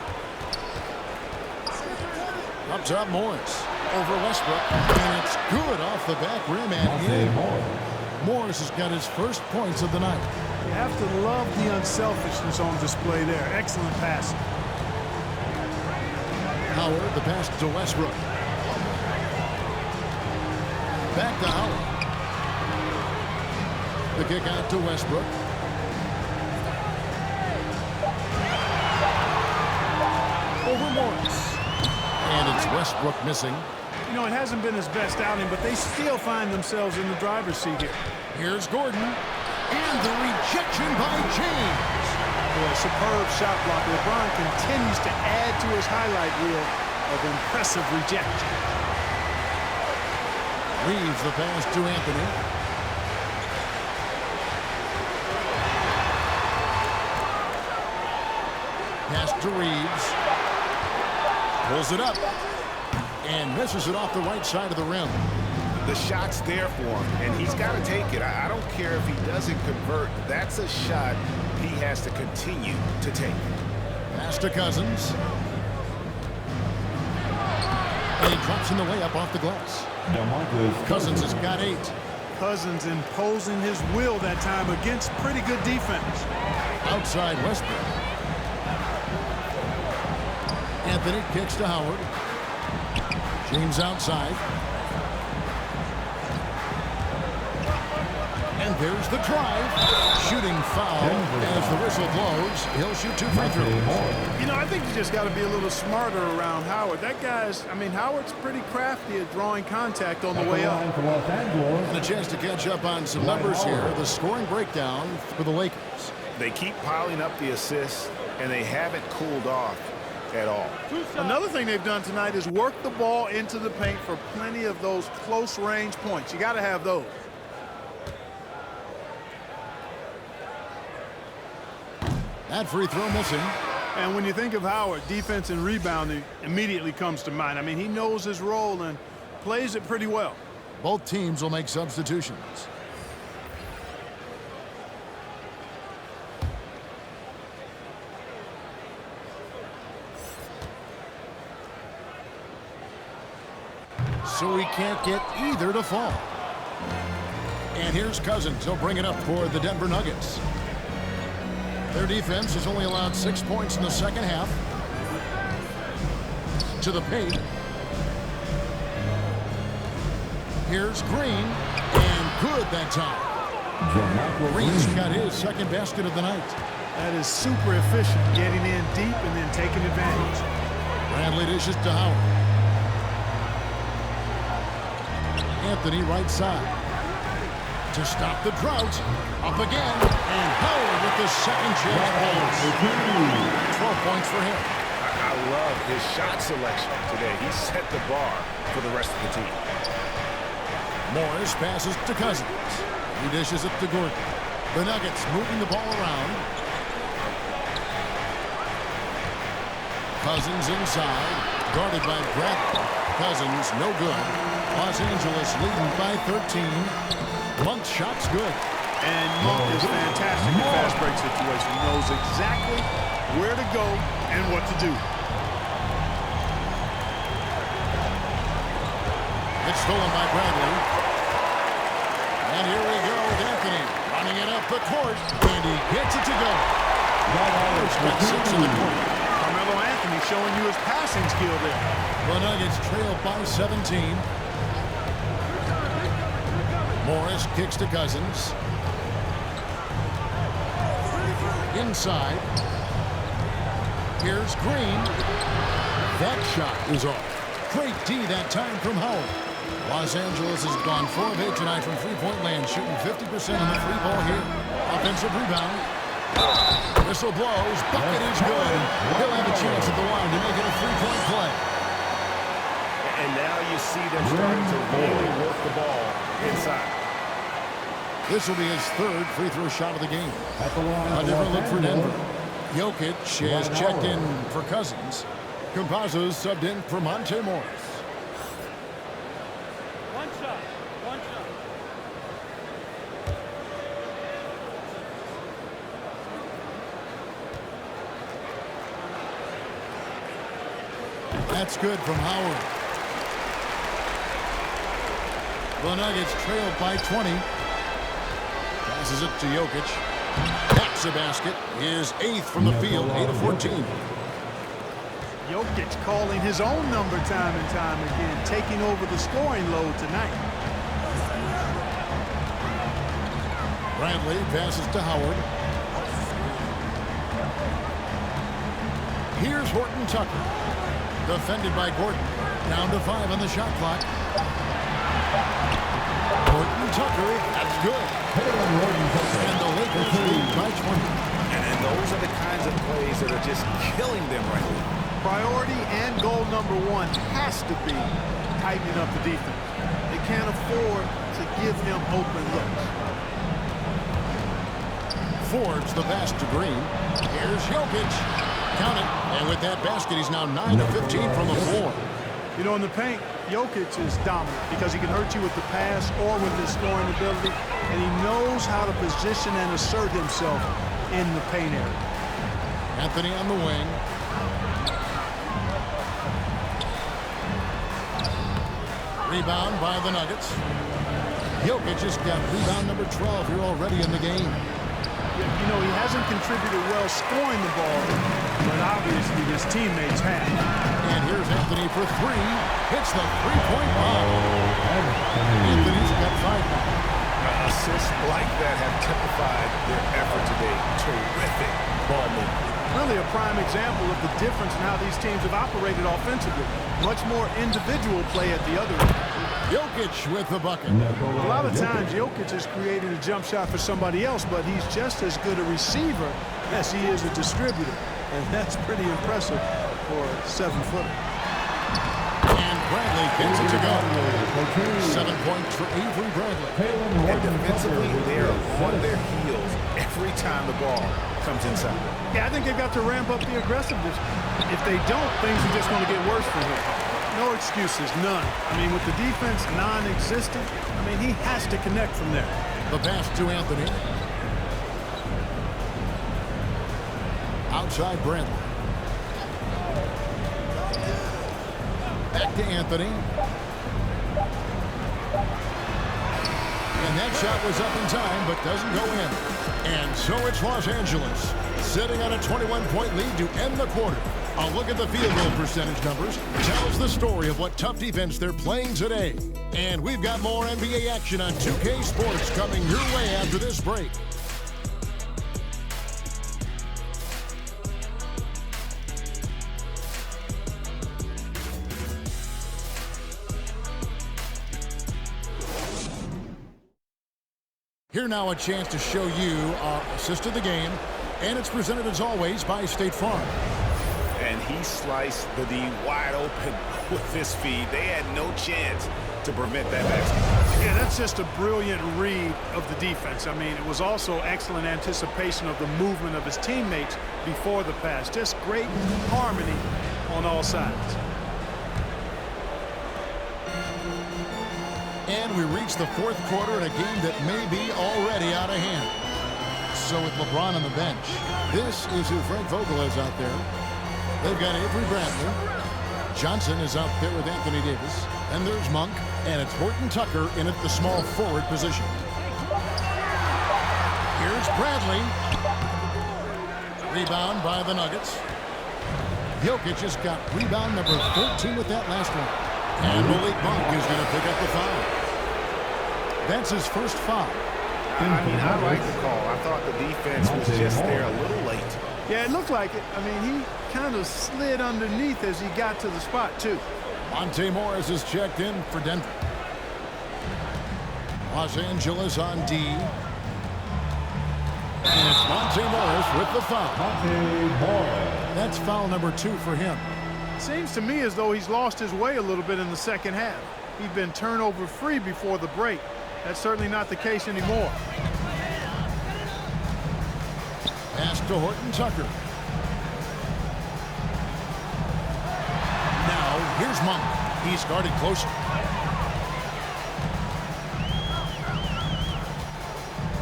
Up top, Morris. Over Westbrook. And it's good off the back rim and in. Morris has got his first points of the night. You have to love the unselfishness on display there. Excellent pass. Howard, the pass to Westbrook. Back to Howard. The kick out to Westbrook. Over Morris. And it's Westbrook missing. You know, it hasn't been his best outing, but they still find themselves in the driver's seat here. Here's Gordon. And the rejection by James. Boy, superb shot block. LeBron continues to add to his highlight reel of impressive rejection. Leaves the pass to Anthony. Pass to Reeves. Pulls it up. And misses it off the right side of the rim. The shot's there for him, and he's got to take it. I don't care if he doesn't convert. That's a shot he has to continue to take. Pass to Cousins. And he drops in the layup off the glass. Cousins has got 8. Cousins imposing his will that time against pretty good defense. Outside Westbrook. Anthony kicks to Howard. James outside. And there's the drive. Shooting foul as the whistle blows. He'll shoot 2 free throws. You know, I think you just got to be a little smarter around Howard. That guy's, I mean, Howard's pretty crafty at drawing contact on the way up. And a chance to catch up on some numbers here. The scoring breakdown for the Lakers. They keep piling up the assists, and they haven't cooled off at all. Another thing they've done tonight is work the ball into the paint for plenty of those close-range points. You got to have those. That free throw missing. And when you think of Howard, defense and rebounding immediately comes to mind. I mean, he knows his role and plays it pretty well. Both teams will make substitutions. So he can't get either to fall. And here's Cousins. He'll bring it up for the Denver Nuggets. Their defense has only allowed 6 points in the second half. To the paint. Here's Green. And good that time. Green's got his second basket of the night. That is super efficient, getting in deep and then taking advantage. Bradley dishes to Howard. Anthony right side. To stop the drought. Up again. And Howard with the second chance balls. 12 points for him. I love his shot selection today. He set the bar for the rest of the team. Morris passes to Cousins. He dishes it to Gordon. The Nuggets moving the ball around. Cousins inside, guarded by Bradley. Cousins, no good. Los Angeles leading by 13. Monk's shot's good. And Monk is fantastic in fast break situation. He knows exactly where to go and what to do. It's stolen by Bradley. And here we go with Anthony. Running it up the court. And he gets it to go. He's got 6 in the court. Carmelo Anthony showing you his passing skill there. The Nuggets trail by 17. Morris kicks to Cousins. Inside. Here's Green. That shot is off. Great D that time from Howard. Los Angeles has gone 4 of 8 tonight from three-point land, shooting 50% on the free ball here. Offensive rebound. Whistle blows. Bucket is good. He'll have a chance at the line to make it a three-point play. And now you see them starting to really work the ball inside. This will be his 3rd free throw shot of the game. A different look for Denver. Jokic has checked in for Cousins. Campazzo's subbed in for Monte Morris. One shot. One shot. That's good from Howard. The Nuggets trailed by 20. Passes it to Jokic. That's a basket. His 8th from the field, 8 of 14. Jokic calling his own number time and time again, taking over the scoring load tonight. Bradley passes to Howard. Here's Horton Tucker. Defended by Gordon. Down to 5 on the shot clock. Horton Tucker, that's good. And the Lakers lead by 20. And those are the kinds of plays that are just killing them right now. Priority and goal number 1 has to be tightening up the defense. They can't afford to give him open looks. Ford's the pass to Green. Here's Jokic. Count it. And with that basket, he's now 9 of 15 from the floor. You know, in the paint, Jokic is dominant because he can hurt you with the pass or with his scoring ability, and he knows how to position and assert himself in the paint area. Anthony on the wing. Rebound by the Nuggets. Jokic just got rebound number 12 here already in the game. You know, he hasn't contributed well scoring the ball, but obviously his teammates have. And here's Anthony for 3. Hits the three-point bomb. Anthony's got 5 now. Assists like that have typified their effort today. Terrific ball movement. Really a prime example of the difference in how these teams have operated offensively. Much more individual play at the other end. Jokic with the bucket. A lot of times Jokic has created a jump shot for somebody else, but he's just as good a receiver as he is a distributor. And that's pretty impressive for a 7-footer. And Bradley gets it to go. 7 points for Avery Bradley. And defensively, they're on their heels every time the ball comes inside. Yeah, I think they've got to ramp up the aggressiveness. If they don't, things are just going to get worse for him. No excuses, none. I mean, with the defense non-existent, I mean, he has to connect from there. The pass to Anthony. Outside Bradley. Back to Anthony. And that shot was up in time, but doesn't go in. And so it's Los Angeles, sitting on a 21-point lead to end the quarter. A look at the field goal percentage numbers tells the story of what tough defense they're playing today. And we've got more NBA action on 2K Sports coming your way after this break. Here now a chance to show you our assist of the game, and it's presented as always by State Farm. And he sliced the D wide open with this feed. They had no chance to prevent that basket. Yeah, that's just a brilliant read of the defense. I mean, it was also excellent anticipation of the movement of his teammates before the pass. Just great harmony on all sides. And we reach the fourth quarter in a game that may be already out of hand. So with LeBron on the bench, this is who Frank Vogel is out there. They've got Avery Bradley. Johnson is out there with Anthony Davis. And there's Monk. And it's Horton Tucker in at the small forward position. Here's Bradley. Rebound by the Nuggets. Jokic just got rebound number 13 with that last one. And Malik Monk is going to pick up the foul. That's his first foul. I like the call. I thought the defense was just there a little late. Yeah, it looked like it. I mean, he kind of slid underneath as he got to the spot, too. Monte Morris is checked in for Denver. Los Angeles on D. And it's Monte Morris with the foul. That's foul number 2 for him. Seems to me as though he's lost his way a little bit in the second half. He'd been turnover free before the break. That's certainly not the case anymore. Pass to Horton Tucker. Now here's Monk. He's guarded closer.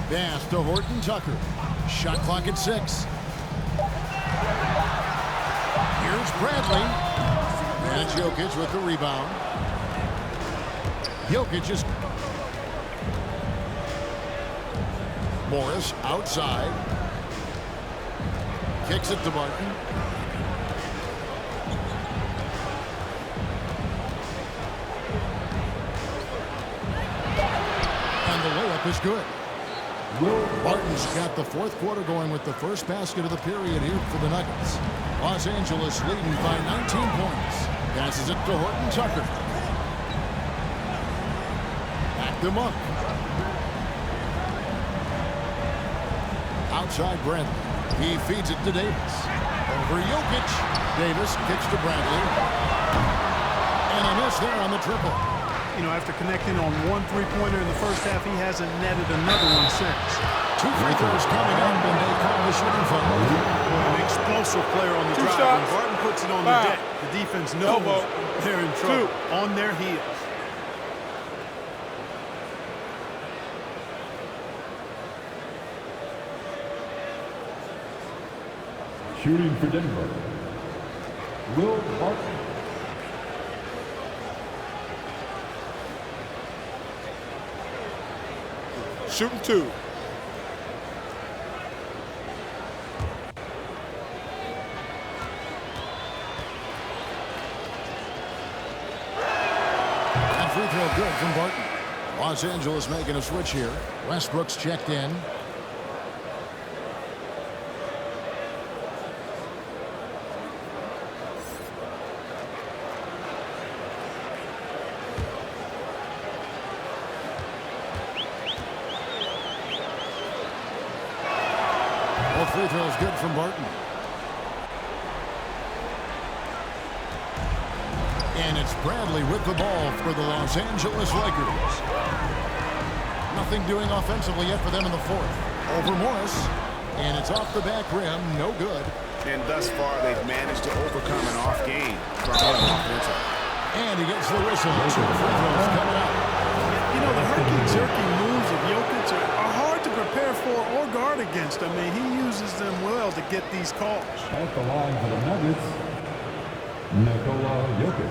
Pass to Horton Tucker. Shot clock at 6. Here's Bradley. And Jokic with the rebound. Jokic is... Morris outside. Kicks it to Barton. And the layup is good. Barton's got the fourth quarter going with the first basket of the period here for the Nuggets. Los Angeles leading by 19 points. Passes it to Horton Tucker. Back to Monk. Outside Bradley. He feeds it to Davis. Over Jokic. Davis kicks to Bradley. And a miss there on the triple. You know, after connecting on one three-pointer in the first half, he hasn't netted another one since. 2 free throws coming up, and they call the shooting foul. An explosive player on the drive. When Barton puts it on the deck, the defense knows they're in trouble. On their heels. Shooting for Denver, Will Barton. Shooting 2. And free throw good from Barton. Los Angeles making a switch here. Westbrook's checked in. Free throw is good from Barton. And it's Bradley with the ball for the Los Angeles Lakers. Nothing doing offensively yet for them in the fourth. Over Morris. And it's off the back rim. No good. And thus far, they've managed to overcome an off game from him offensively. And he gets the whistle. 2 free throws coming out. You know, the herky-jerky moves of Jokic are hard to prepare for or guard against. I mean, he uses them well to get these calls. At the line for the Nuggets, Nikola Jokic.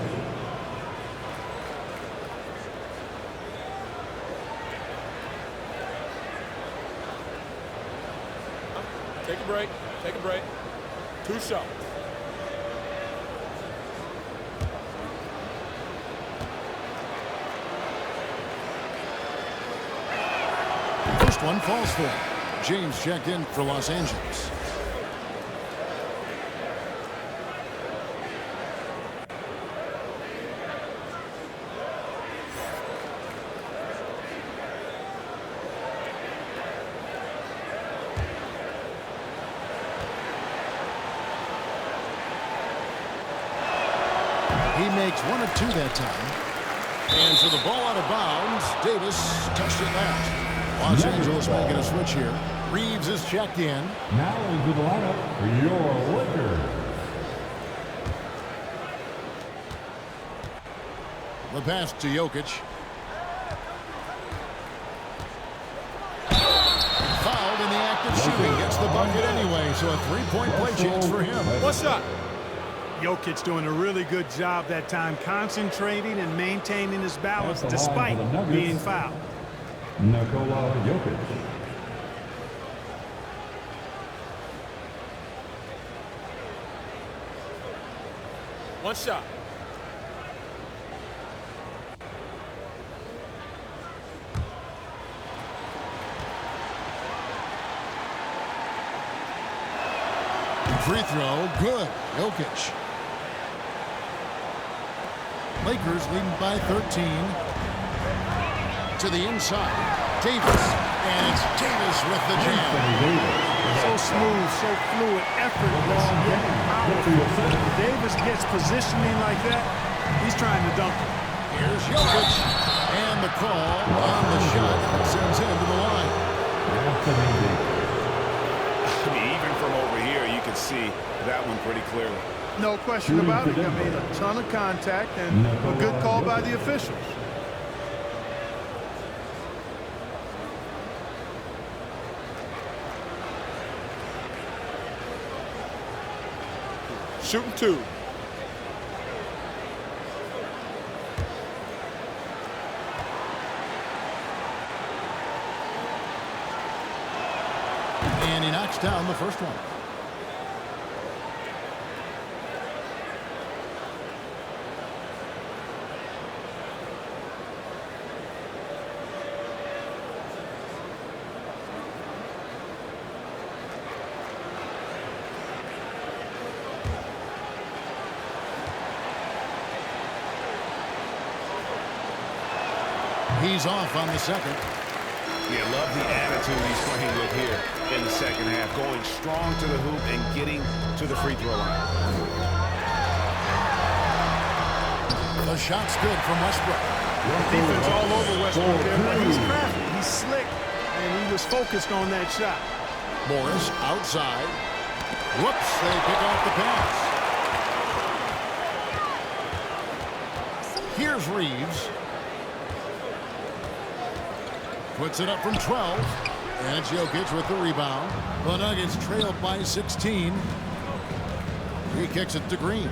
Take a break. Take a break. 2 shots. First one falls for him. James checked in for Los Angeles. He makes 1 of 2 that time. And so the ball out of bounds. Davis touched it last. Los Angeles making a switch here. Reeves is checked in. Now into the lineup for your Lakers. The pass to Jokic. Fouled in the act of shooting. Gets the bucket anyway, so a three-point play chance for him. What's up? Jokic doing a really good job that time, concentrating and maintaining his balance despite being fouled. Nikola Jokic. One shot. Free throw, good. Jokic. Lakers leading by 13. To the inside. Davis. And it's Davis with the jam. So smooth, so fluid, effortless, yet powerful. Davis gets positioning like that, he's trying to dunk it. Here's Jokic. And the call on the shot sends him to the line. I mean, even from over here, you can see that one pretty clearly. No question about it. I mean, a ton of contact and a good call by the officials. Shooting two. And he knocks down the first one. He's off on the second. Yeah, love the attitude he's playing with here in the second half. Going strong to the hoop and getting to the free throw line. The shot's good from Westbrook. Defense all over Westbrook there, but he's crafty, he's slick, and he was focused on that shot. Morris outside. Whoops, they pick off the pass. Here's Reeves. Puts it up from 12. And it's Jokic with the rebound. The Nuggets trailed by 16. He kicks it to Green.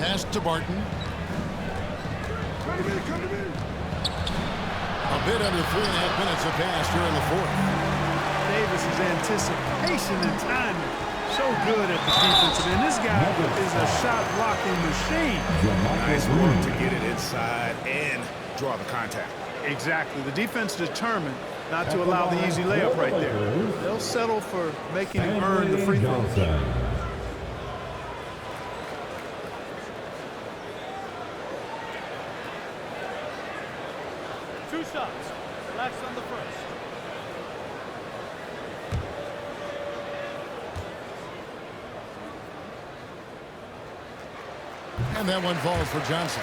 Pass to Barton. Come to me. A bit under 3.5 minutes have passed here in the fourth. Davis's anticipation and timing. So good at the defensive end. This guy is a shot-blocking machine. Nice work to get it inside and draw the contact. Exactly. The defense determined not to allow the easy layup right there. They'll settle for making him earn the free throw. Two shots. Relax on the first. And that one falls for Johnson.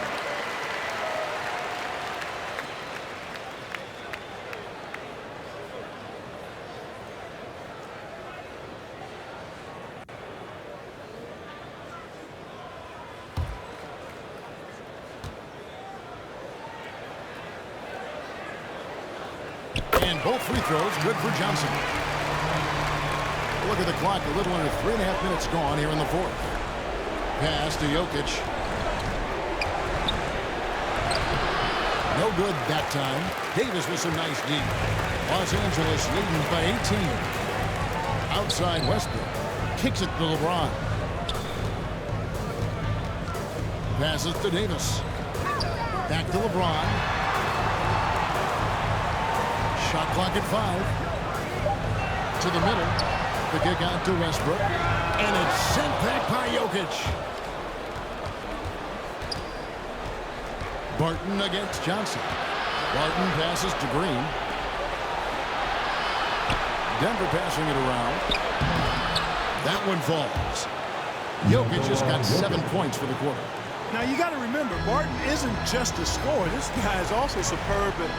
And both free throws good for Johnson. Look at the clock, a little under 3.5 minutes gone here in the fourth. Pass to Jokic. No good that time. Davis with some nice D. Los Angeles leading by 18. Outside Westbrook. Kicks it to LeBron. Passes to Davis. Back to LeBron. Shot clock at 5. To the middle. The kick out to Westbrook. And it's sent back by Jokic. Barton against Johnson. Barton passes to Green. Denver passing it around. That one falls. Jokic just got 7 points for the quarter. Now you got to remember, Barton isn't just a scorer. This guy is also superb at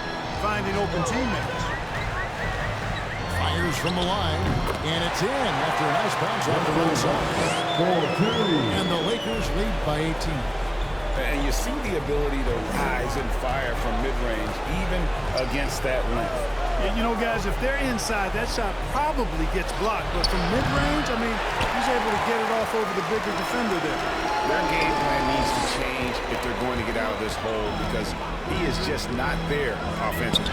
finding open teammates. Fires from the line, and it's in after a nice bounce off the right side. And the Lakers lead by 18. And you see the ability to rise and fire from mid-range, even against that length. Yeah, you know, guys, if they're inside, that shot probably gets blocked. But from mid-range, I mean, he's able to get it off over the bigger defender there. Their game plan needs to change if they're going to get out of this hole because he is just not there offensively.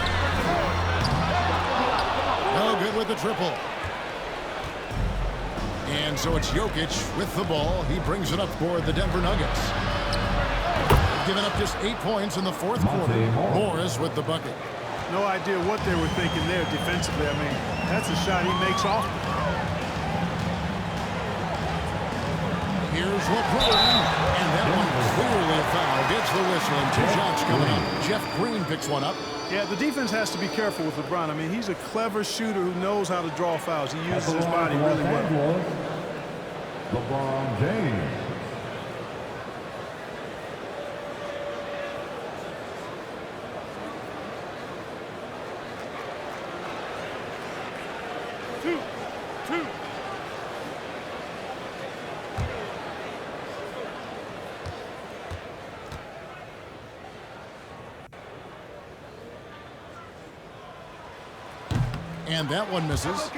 No good with the triple. And so it's Jokic with the ball. He brings it up for the Denver Nuggets. They've given up just 8 points in the fourth quarter. Morris with the bucket. No idea what they were thinking there defensively. I mean, that's a shot he makes often. Here's LeBron. And that one clearly a foul. Gets the whistle and 2 shots coming up. Jeff Green picks one up. Yeah, the defense has to be careful with LeBron. I mean, he's a clever shooter who knows how to draw fouls. He uses his body really well. LeBron James. And that one misses.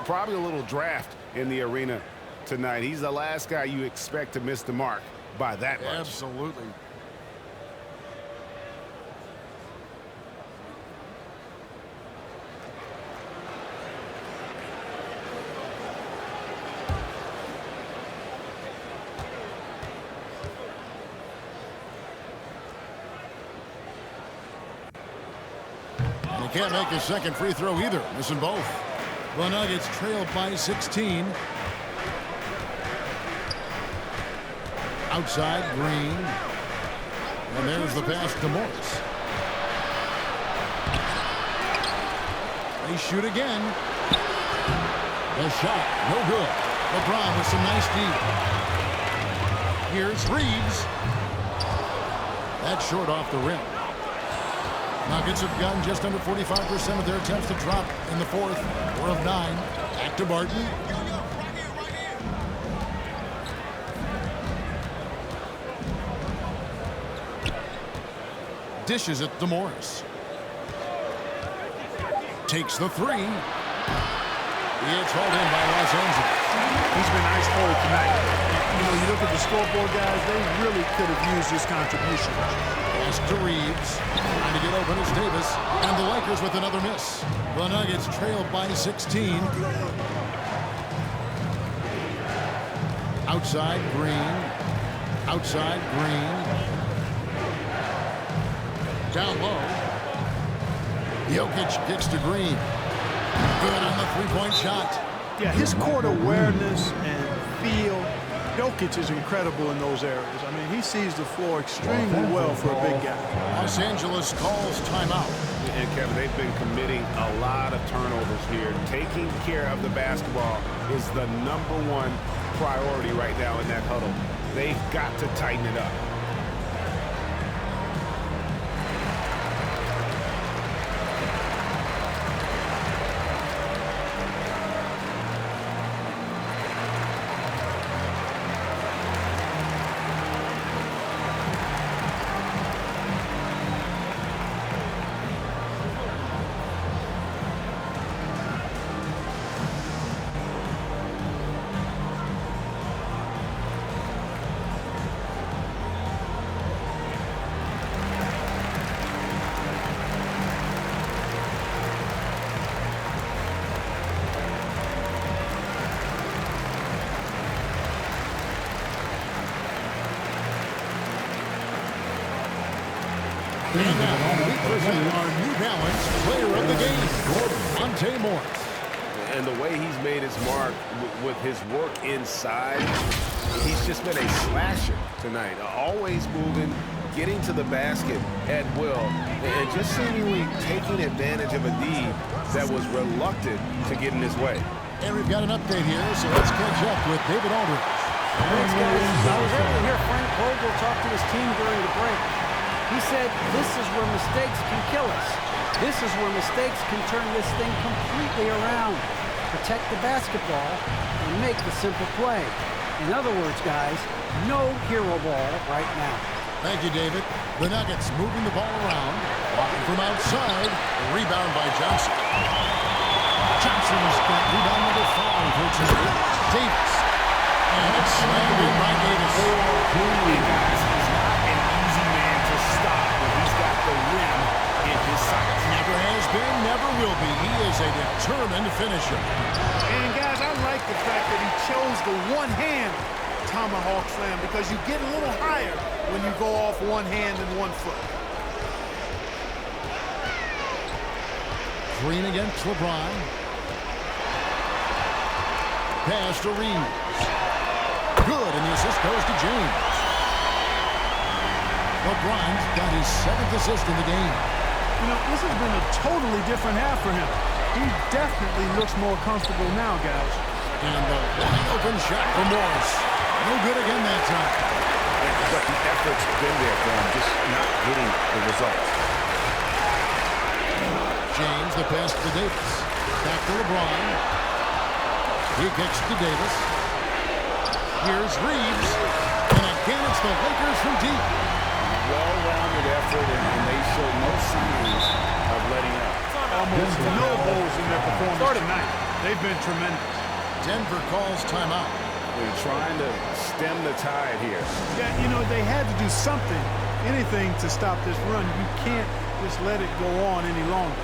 Probably a little draft in the arena tonight. He's the last guy you expect to miss the mark by that much. Absolutely. Can't make his second free throw either. Missing both. The Nuggets trail by 16. Outside, Green. And there's the pass to Morris. They shoot again. The shot, no good. LeBron with some nice deep. Here's Reeves. That's short off the rim. Nuggets have gotten just under 45% of their attempts to drop in the fourth. 4 of 9. Back to Barton. Dishes it to Morris. Takes the 3. It's hauled in by Los Angeles. He's been ice cold tonight. You know, you look at the scoreboard, guys, they really could have used his contribution. Pass to Reeves. Trying to get open is Davis. And the Lakers with another miss. The Nuggets trail by 16. Outside, Green. Outside, Green. Down low. Jokic kicks to Green. Good on the three-point shot. Yeah, his court awareness and feel. Jokic is incredible in those areas. I mean, he sees the floor extremely well for a big guy. Los Angeles calls timeout. And Kevin, they've been committing a lot of turnovers here. Taking care of the basketball is the #1 priority right now in that huddle. They've got to tighten it up. And now we present our New Balance player of the game, Monte Morris. And the way he's made his mark with his work inside, he's just been a slasher tonight. Always moving, getting to the basket at will, and just seemingly taking advantage of a D that was reluctant to get in his way. And we've got an update here, so let's catch up with David Aldridge. Thanks, guys. I was able to hear Frank Vogel talk to his team during the break. He said, this is where mistakes can kill us. This is where mistakes can turn this thing completely around. Protect the basketball and make the simple play. In other words, guys, no hero ball right now. Thank you, David. The Nuggets moving the ball around. Walking from outside. Rebound by Johnson. Johnson's got rebound number 5 for tonight. Davis. And it's slammed in by Davis. Guys, he's not an easy man to stop when he's got the rim in his sights. Never has been, never will be. He is a determined finisher. And guys, I like the fact that he chose the one-hand tomahawk slam because you get a little higher when you go off one hand and one foot. Green against LeBron. Pass to Reeves. Good, and the assist goes to James. LeBron's got his 7th assist in the game. You know, this has been a totally different half for him. He definitely looks more comfortable now, guys. And the wide open shot for Morris. No good again that time. But the effort's been there for him, just not getting the results. James, the pass to Davis. Back to LeBron. He kicks to Davis. Here's Reeves. And again, it's the Lakers from deep. Well-rounded effort, and they show no signs of letting up. Almost no holes in their performance tonight. They've been tremendous. Denver calls timeout. They're trying to stem the tide here. Yeah, you know, they had to do something, anything to stop this run. You can't just let it go on any longer.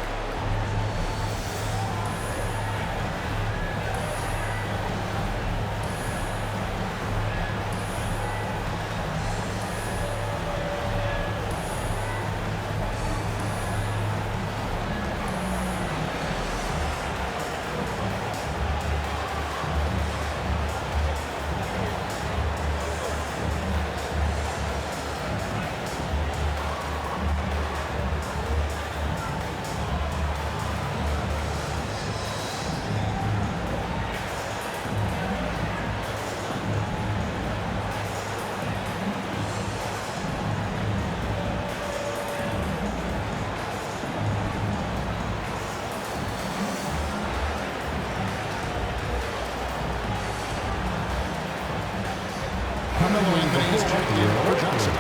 Carmelo Anthony's checked in for Johnson.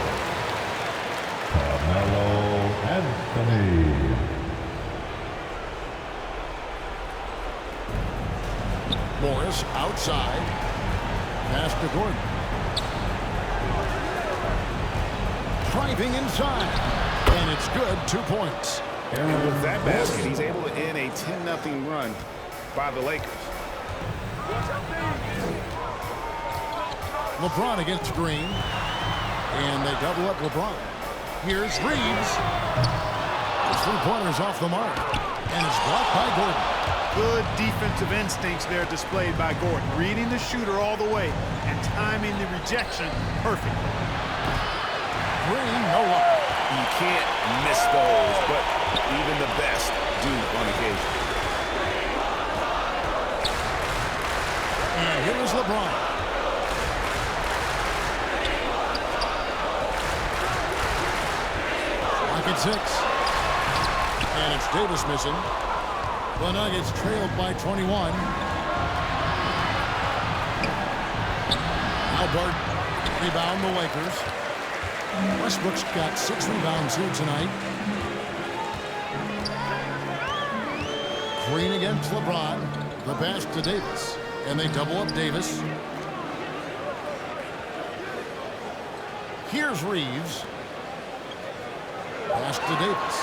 Carmelo Anthony. Morris outside. Pass to Gordon. Driving inside. And it's good. 2 points. And with that basket, he's able to end a 10-0 run by the Lakers. LeBron against Green. And they double up LeBron. Here's Reeves. His 3-pointers off the mark. And it's blocked by Gordon. Good defensive instincts there displayed by Gordon. Reading the shooter all the way and timing the rejection perfectly. Green, no luck. You can't miss those, but even the best do on occasion. And here is LeBron. At 6. And it's Davis missing. The Nuggets trailed by 21. Albert rebound the Lakers. Westbrook's got 6 rebounds here tonight. Green against LeBron. The pass to Davis. And they double up Davis. Here's Reeves. Pass to Davis.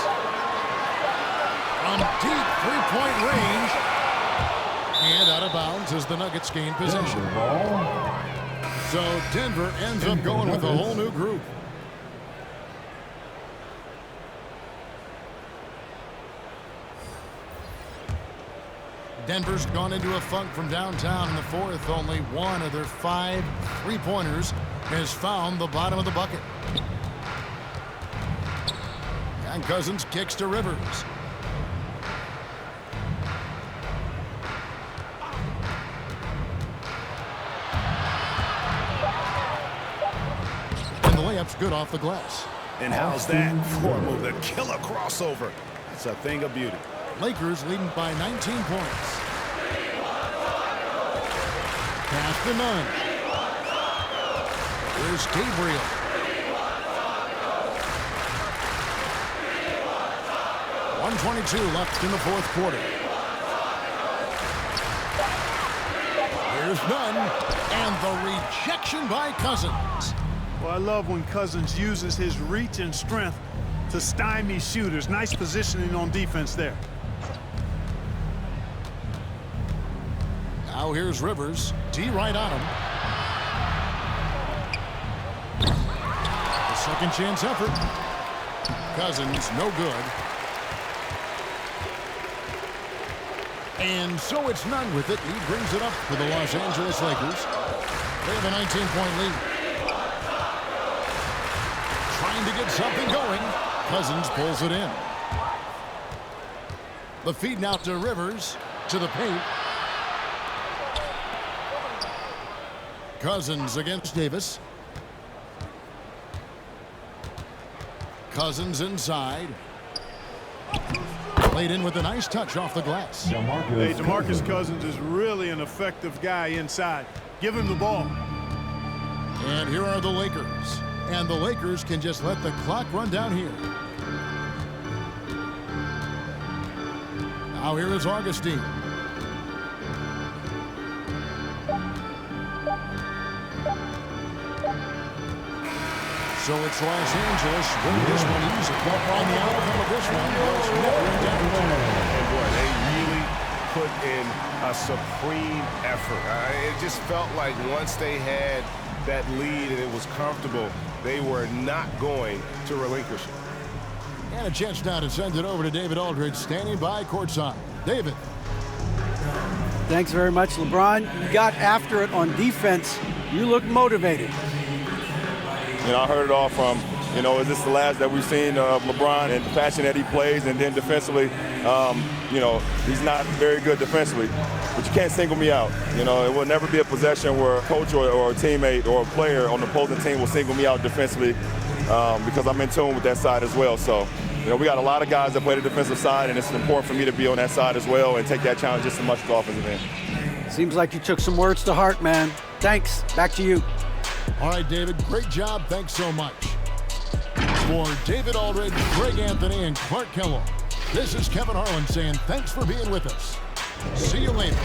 From deep 3-point range. And out of bounds as the Nuggets gain possession. So Denver ends up going with a whole new group. Denver's gone into a funk from downtown in the fourth. Only one of their 5 3-pointers has found the bottom of the bucket. And Cousins kicks to Rivers. And the layup's good off the glass. And how's that for a move? The killer crossover. It's a thing of beauty. Lakers leading by 19 points. Pass to Nunn. Here's Gabriel. .122 left in the fourth quarter. Here's none, and the rejection by Cousins. Well, I love when Cousins uses his reach and strength to stymie shooters. Nice positioning on defense there. Now here's Rivers. D right on him. The second chance effort. Cousins, no good. And so it's none with it. He brings it up for the Los Angeles Lakers. They have a 19-point lead. Trying to get something going. Cousins pulls it in. The feed now to Rivers. To the paint. Cousins against Davis. Cousins inside. Played in with a nice touch off the glass. Hey, DeMarcus Cousins is really an effective guy inside. Give him the ball. And here are the Lakers. And the Lakers can just let the clock run down here. Now here is Augustine. So it's Los Angeles winning this one easy. And the outcome of this one was never in doubt. And boy, they really put in a supreme effort. It just felt like once they had that lead and it was comfortable, they were not going to relinquish it. And a chance now to send it over to David Aldridge, standing by courtside. David. Thanks very much, LeBron. You got after it on defense. You look motivated. You know, I heard it all from, you know, is this the last that we've seen of LeBron and the passion that he plays, and then defensively, you know, he's not very good defensively, but you can't single me out. You know, it will never be a possession where a coach or a teammate or a player on the opposing team will single me out defensively because I'm in tune with that side as well. So, you know, we got a lot of guys that play the defensive side, and it's important for me to be on that side as well and take that challenge just as much as the offensive end. Seems like you took some words to heart, man. Thanks. Back to you. All right, David, great job. Thanks so much. For David Aldridge, Greg Anthony, and Clark Kellogg, this is Kevin Harlan saying thanks for being with us. See you later.